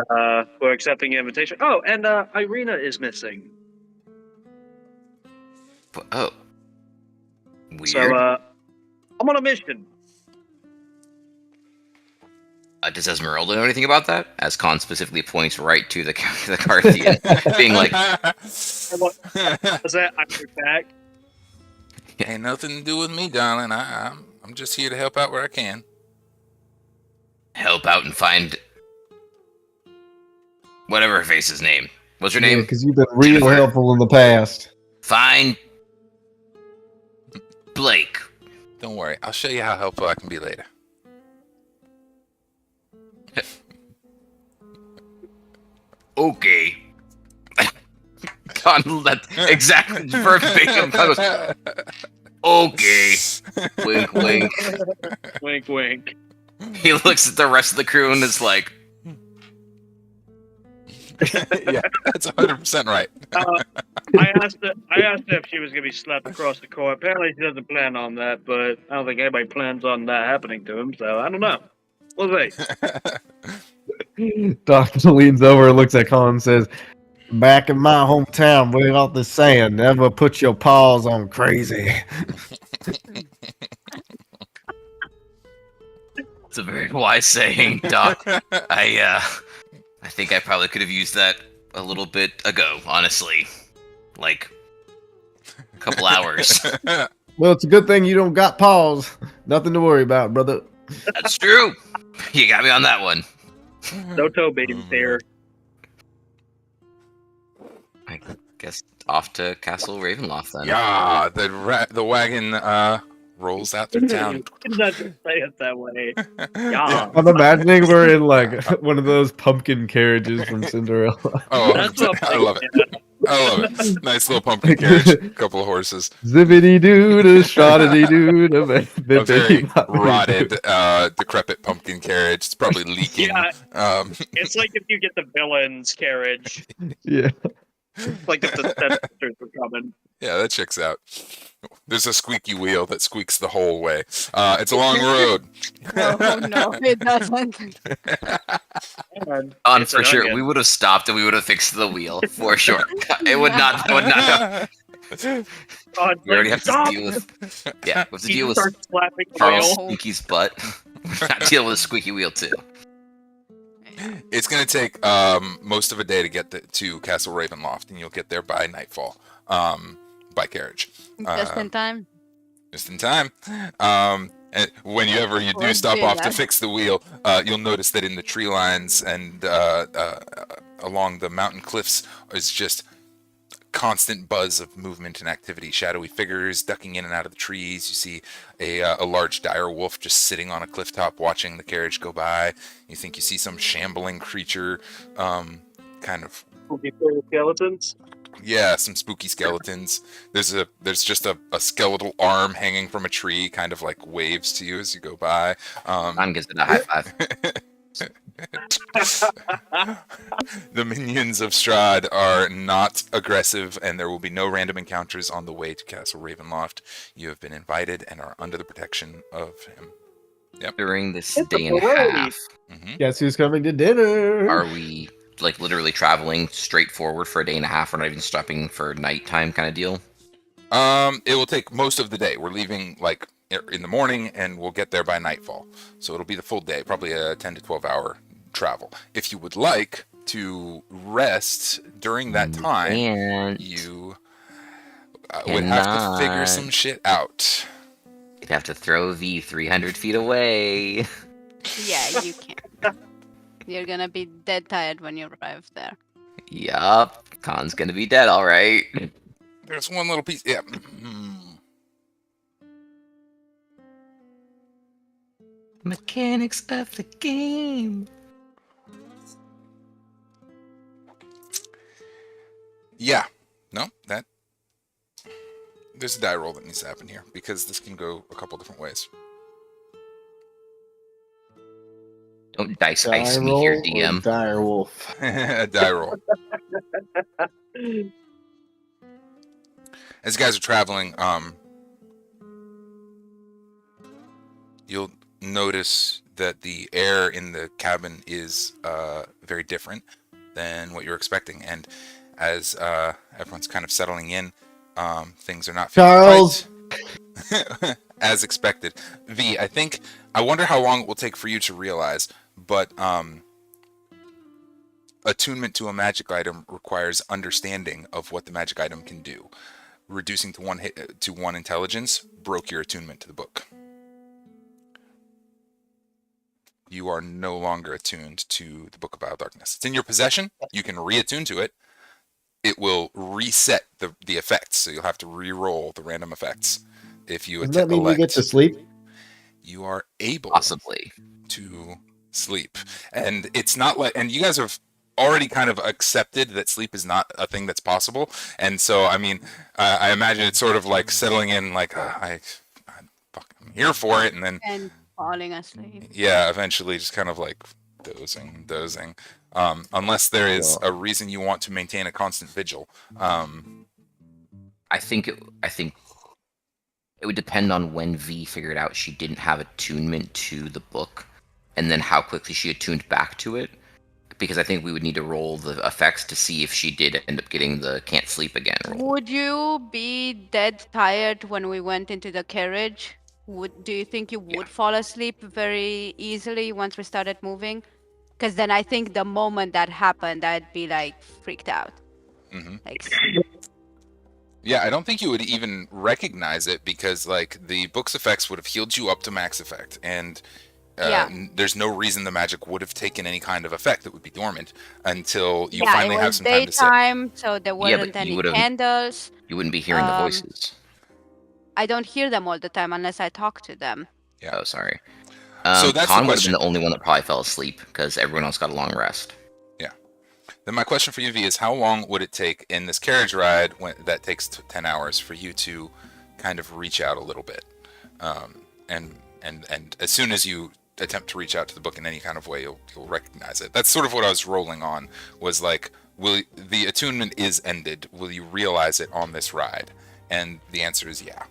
we're accepting the invitation. Oh, and Irina is missing.
Oh. Weird.
So, I'm on a mission.
Does Esmeralda know anything about that? As Kahn specifically points right to the Kathian, being like,
Was that I'm back?
Ain't nothing to do with me, darling. I'm just here to help out where I can.
help out and find whatever her face's name. What's her
Yeah,
name?
because you've been real
Jennifer.
helpful in the past.
Find Blake.
Don't worry, I'll show you how helpful I can be later.
Okay. Kahn, that's exactly verbatim. Kahn goes, okay. Wink, wink.
Wink, wink.
He looks at the rest of the crew and is like,
Yeah, that's 100% right.
I asked her if she was gonna be slapped across the court. Apparently, she doesn't plan on that, but I don't think anybody plans on that happening to him. So I don't know. We'll see.
Doctor leans over and looks at Kahn and says, "Back in my hometown, we got this saying: never put your paws on crazy."
it's a very wise saying, Doc. I think I probably could have used that a little bit ago, honestly. Like, a couple hours.
Well, it's a good thing you don't got paws. Nothing to worry about, brother.
That's true. You got me on that one.
No toe beatings here.
I guess off to Castle Ravenloft then.
Yeah, the wagon rolls out through town.
Did not just say it that way. Yeah.
I'm imagining we're in like one of those pumpkin carriages from Cinderella.
Oh,
That's what
I love it. I love it. Nice little pumpkin carriage, couple of horses.
Zippity doo da straddity doo da
A very rotted, decrepit pumpkin carriage. It's probably leaking.
Yeah.
Um,
It's like if you get the villain's carriage.
Yeah.
Like if the stepsisters were coming.
yeah, that checks out. There's a squeaky wheel that squeaks the whole way. It's a long road.
Oh no, it doesn't.
On
It's
for
an
sure.
onion.
We would have stopped and we would have fixed the wheel for sure. It would not.
Oh, it's
We already
like,
have to
stop!
deal with. Yeah, we have to
He
deal with
starts slapping the
Charles
wheel.
Squeaky's butt. We're not dealing with a squeaky wheel too.
It's going to take most of a day to get to Castle Ravenloft, and you'll get there by nightfall by carriage.
Just in time.
Just in time. And whenever you do
Let's
stop
do
off to
that.
fix the wheel, you'll notice that in the tree lines and along the mountain cliffs is just constant buzz of movement and activity. Shadowy figures ducking in and out of the trees. You see a large dire wolf just sitting on a cliff top watching the carriage go by. You think you see some shambling creature, kind of.
Spooky skeletons.
Yeah, some spooky skeletons. There's just a skeletal arm hanging from a tree, kind of like waves to you as you go by.
Kahn gives it a high five.
The minions of Strahd are not aggressive, and there will be no random encounters on the way to Castle Ravenloft. You have been invited and are under the protection of him.
During this
It's a
day and a
parade.
half,
Guess who's coming to dinner?
are we like literally traveling straight forward for a day and a half? We're not even stopping for nighttime kind of deal.
It will take most of the day. We're leaving like in the morning, and we'll get there by nightfall. So it'll be the full day, probably a 10 to 12 hour travel. If you would like to rest during that time,
And
you would have to figure some shit out.
you'd have to throw V 300 feet away.
Yeah, you can. You're gonna be dead tired when you arrive there.
Yup, Khan's gonna be dead, all right.
There's one little piece. Yeah.
Mechanics of the game.
Yeah. No, that. There's a die roll that needs to happen here because this can go a couple different ways.
Don't dice ice me here, DM.
Dire wolf.
A die roll. As you guys are traveling, you'll notice that the air in the cabin is very different than what you're expecting, and as everyone's kind of settling in, things are not feeling
Charles!
quite as expected. V, I wonder how long it will take for you to realize, but attunement to a magic item requires understanding of what the magic item can do. Reducing to one intelligence broke your attunement to the book. You are no longer attuned to the Book of Vile Darkness. It's in your possession. You can reattune to it. It will reset the effects, so you'll have to re-roll the random effects. If you
Does that mean we get to sleep?
you are able
Possibly.
to sleep. And it's not like, and you guys have already kind of accepted that sleep is not a thing that's possible. And so, I mean, I imagine it's sort of like settling in, like, I'm here for it, and then
And falling asleep.
yeah, eventually just kind of like dozing. Unless there is a reason you want to maintain a constant vigil.
I think it would depend on when V figured out she didn't have attunement to the book, and then how quickly she attuned back to it. Because I think we would need to roll the effects to see if she did end up getting the can't sleep again roll.
Would you be dead tired when we went into the carriage? Do you think you would fall asleep very easily once we started moving? Because then I think the moment that happened, I'd be like freaked out.
Mm-hmm.
Like,
Yeah, I don't think you would even recognize it because, like, the book's effects would have healed you up to max effect, and there's no reason the magic would have taken any kind of effect that would be dormant until you finally have some time to sit.
daytime, so there wasn't
but you
any
would've-
candles.
You wouldn't be hearing the voices.
I don't hear them all the time unless I talk to them.
Yeah.
Oh, sorry.
So that's the
Kahn would have
question.
been the only one that probably fell asleep because everyone else got a long rest.
Then my question for you, V, is how long would it take in this carriage ride that takes 10 hours for you to kind of reach out a little bit? And as soon as you attempt to reach out to the book in any kind of way, you'll recognize it. That's sort of what I was rolling on, was like, the attunement is ended. Will you realize it on this ride? And the answer is yeah.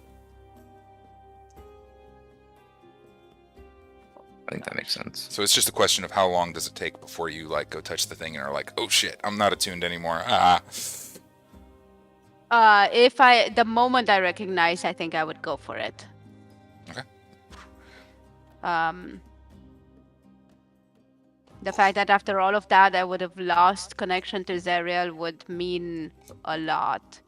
I think that makes sense.
So it's just a question of how long does it take before you like go touch the thing and are like, oh shit, I'm not attuned anymore. Ah.
The moment I recognize, I think I would go for it.
Okay.
The fact that after all of that, I would have lost connection to Zerial would mean a lot.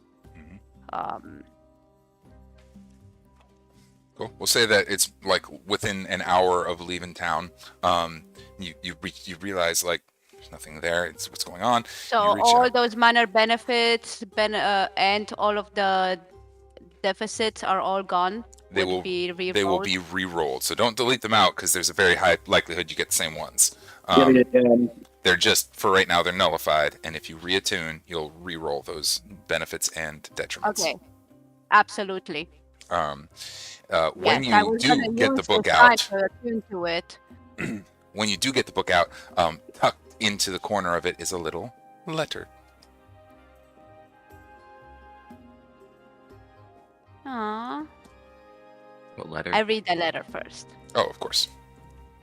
Cool. We'll say that it's like within an hour of leaving town. You realize like there's nothing there. It's what's going on.
So
You reach
all
out.
those minor benefits, and all of the deficits are all gone.
They
would
will
be
They will
re-rolled.
be re-rolled. So don't delete them out because there's a very high likelihood you get the same ones. They're just for right now. They're nullified, and if you reattune, you'll re-roll those benefits and detriments.
Okay. Absolutely.
When
Yes, I
you
was
do
gonna
get the
use
book
this time
out,
to attune to it.
when you do get the book out, tucked into the corner of it is a little letter.
Aww.
What letter?
I read the letter first.
Oh, of course.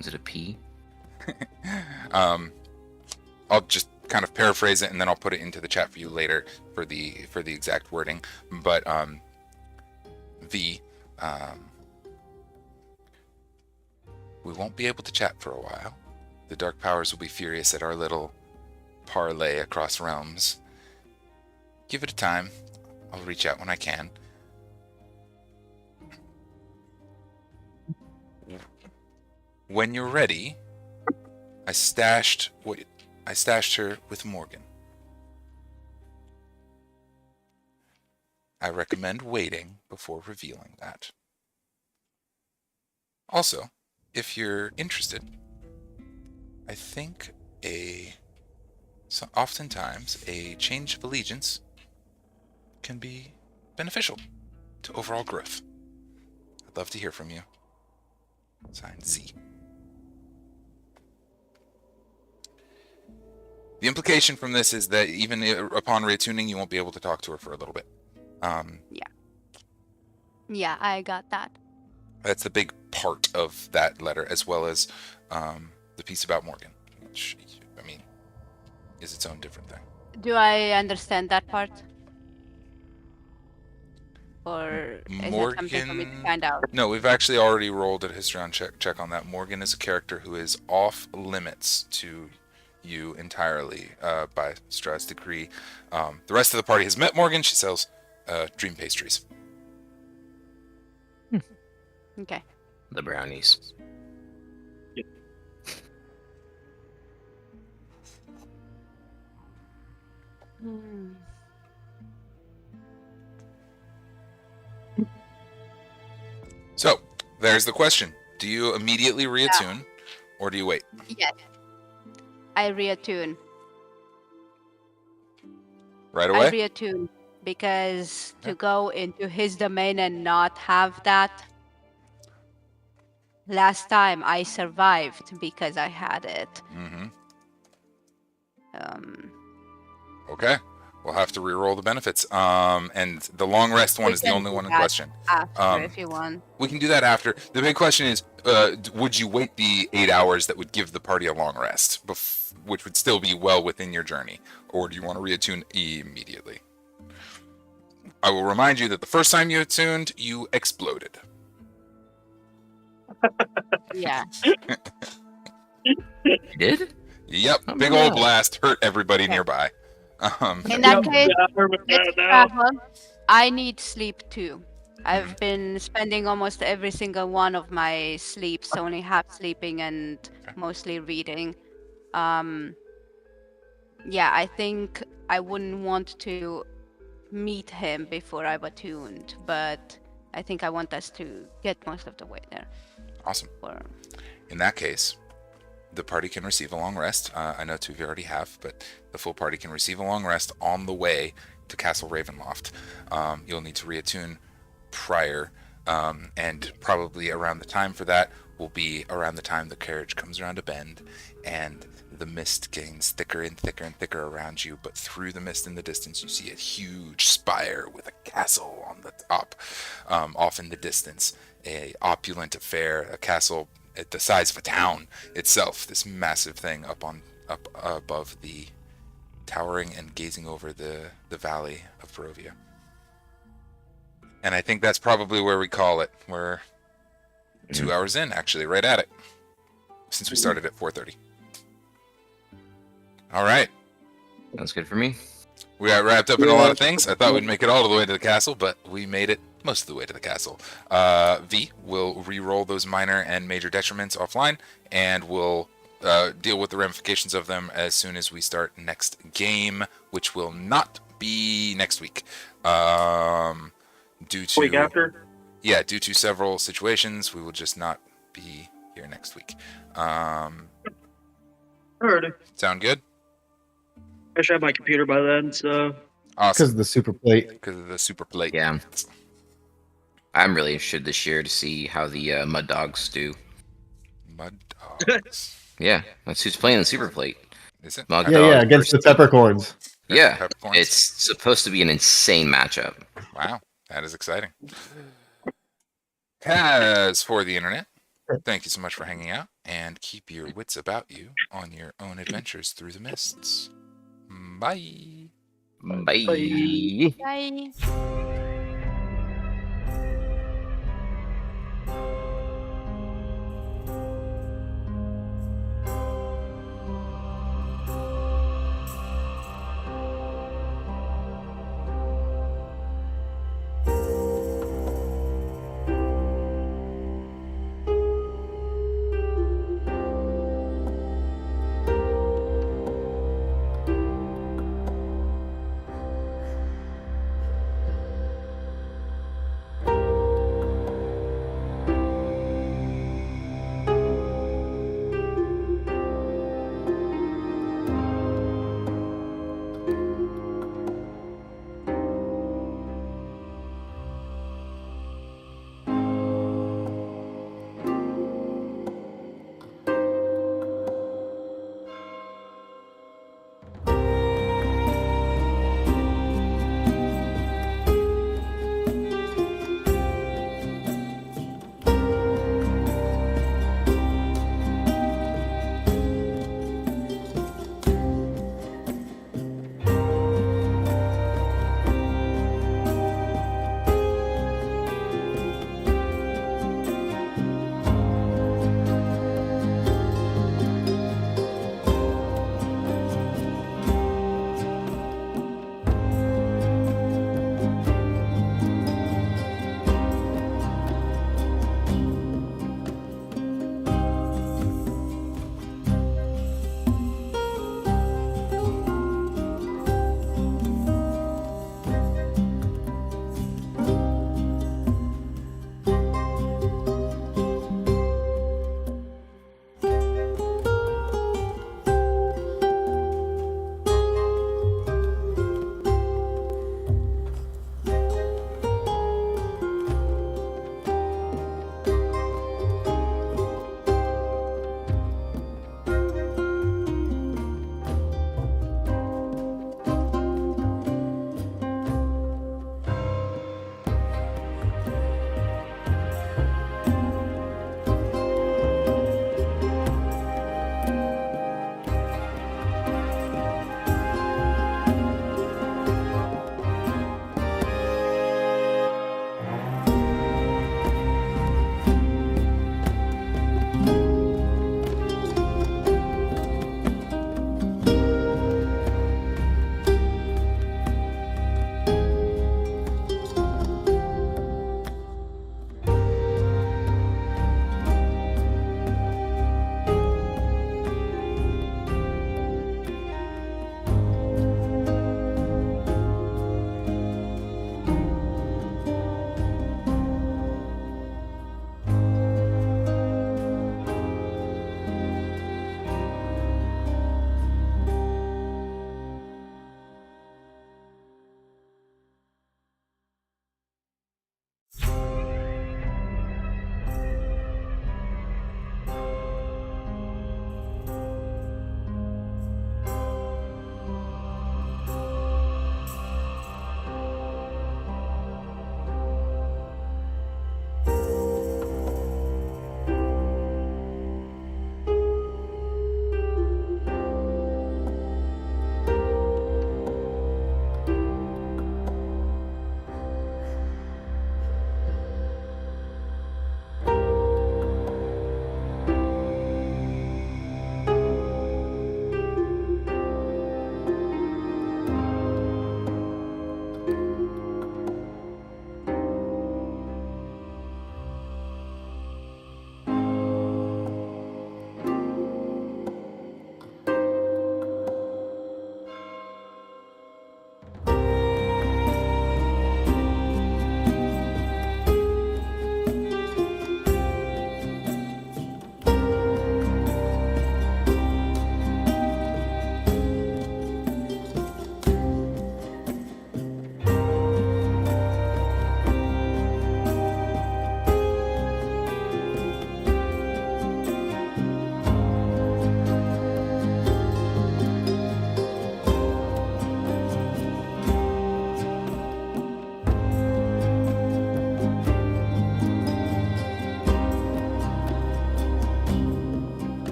Is it a P?
I'll just kind of paraphrase it and then I'll put it into the chat for you later for the exact wording. But we won't be able to chat for a while. The Dark Powers will be furious at our little parlay across realms. Give it a time. I'll reach out when I can. When you're ready, I stashed her with Morgan. I recommend waiting before revealing that. Also, if you're interested, I think oftentimes a change of allegiance can be beneficial to overall growth. I'd love to hear from you. Signed, Z. The implication from this is that even upon reattuning, you won't be able to talk to her for a little bit.
Yeah, I got that.
That's the big part of that letter, as well as the piece about Morgan, which, I mean, is its own different thing.
Do I understand that part? Or is that something for me to find out?
No, we've actually already rolled a history check on that. Morgan is a character who is off limits to you entirely by Strahd's decree. The rest of the party has met Morgan. She sells dream pastries.
Okay.
The brownies.
So, there's the question. Do you immediately reattune, or do you wait?
Yes. I reattune.
Right away?
I reattune because to go into his domain and not have that. Last time I survived because I had it.
Mm-hmm. Okay. We'll have to re-roll the benefits. And the long rest one is the only one in question.
After, if you want.
We can do that after. The big question is, would you wait the 8 hours that would give the party a long rest, which would still be well within your journey, or do you want to reattune immediately? I will remind you that the first time you attuned, you exploded.
Yeah.
You did?
Yep,
Oh,
big
no.
old blast hurt everybody nearby.
In that case,
I remember
let's
that now.
travel. I need sleep too. I've been spending almost every single one of my sleeps only half sleeping and mostly reading. Yeah, I think I wouldn't want to meet him before I've attuned, but I think I want us to get most of the way there.
Awesome.
Or...
In that case, the party can receive a long rest. I know two of you already have, but the full party can receive a long rest on the way to Castle Ravenloft. You'll need to reattune prior, and probably around the time for that will be around the time the carriage comes around a bend and the mist gains thicker and thicker and thicker around you, but through the mist in the distance you see a huge spire with a castle on the top. Off in the distance, a opulent affair, a castle at the size of a town itself, this massive thing up above the towering and gazing over the valley of Barovia. And I think that's probably where we call it. We're 2 hours in, actually, right at it. Since we started at 4:30. All right.
Sounds good for me.
We got wrapped up in a lot of things. I thought we'd make it all the way to the castle, but we made it most of the way to the castle. V will re-roll those minor and major detriments offline, and we'll deal with the ramifications of them as soon as we start next game, which will not be next week. Due to
Week after?
Yeah, due to several situations, we will just not be here next week.
Heard.
Sound good?
I should have my computer by then, so.
Awesome.
Because of the super plate.
Because of the super plate.
Yeah. I'm really interested this year to see how the Mud Dogs do.
Mud dogs.
Yeah, that's who's playing the super plate.
Is it?
Mud
Yeah,
Dogs
against the
versus-
peppercorns.
Yeah,
Peppercorns?
it's supposed to be an insane matchup.
Wow, that is exciting. As for the internet, thank you so much for hanging out, and keep your wits about you on your own adventures through the mists. Bye.
Bye.
Bye.
Bye.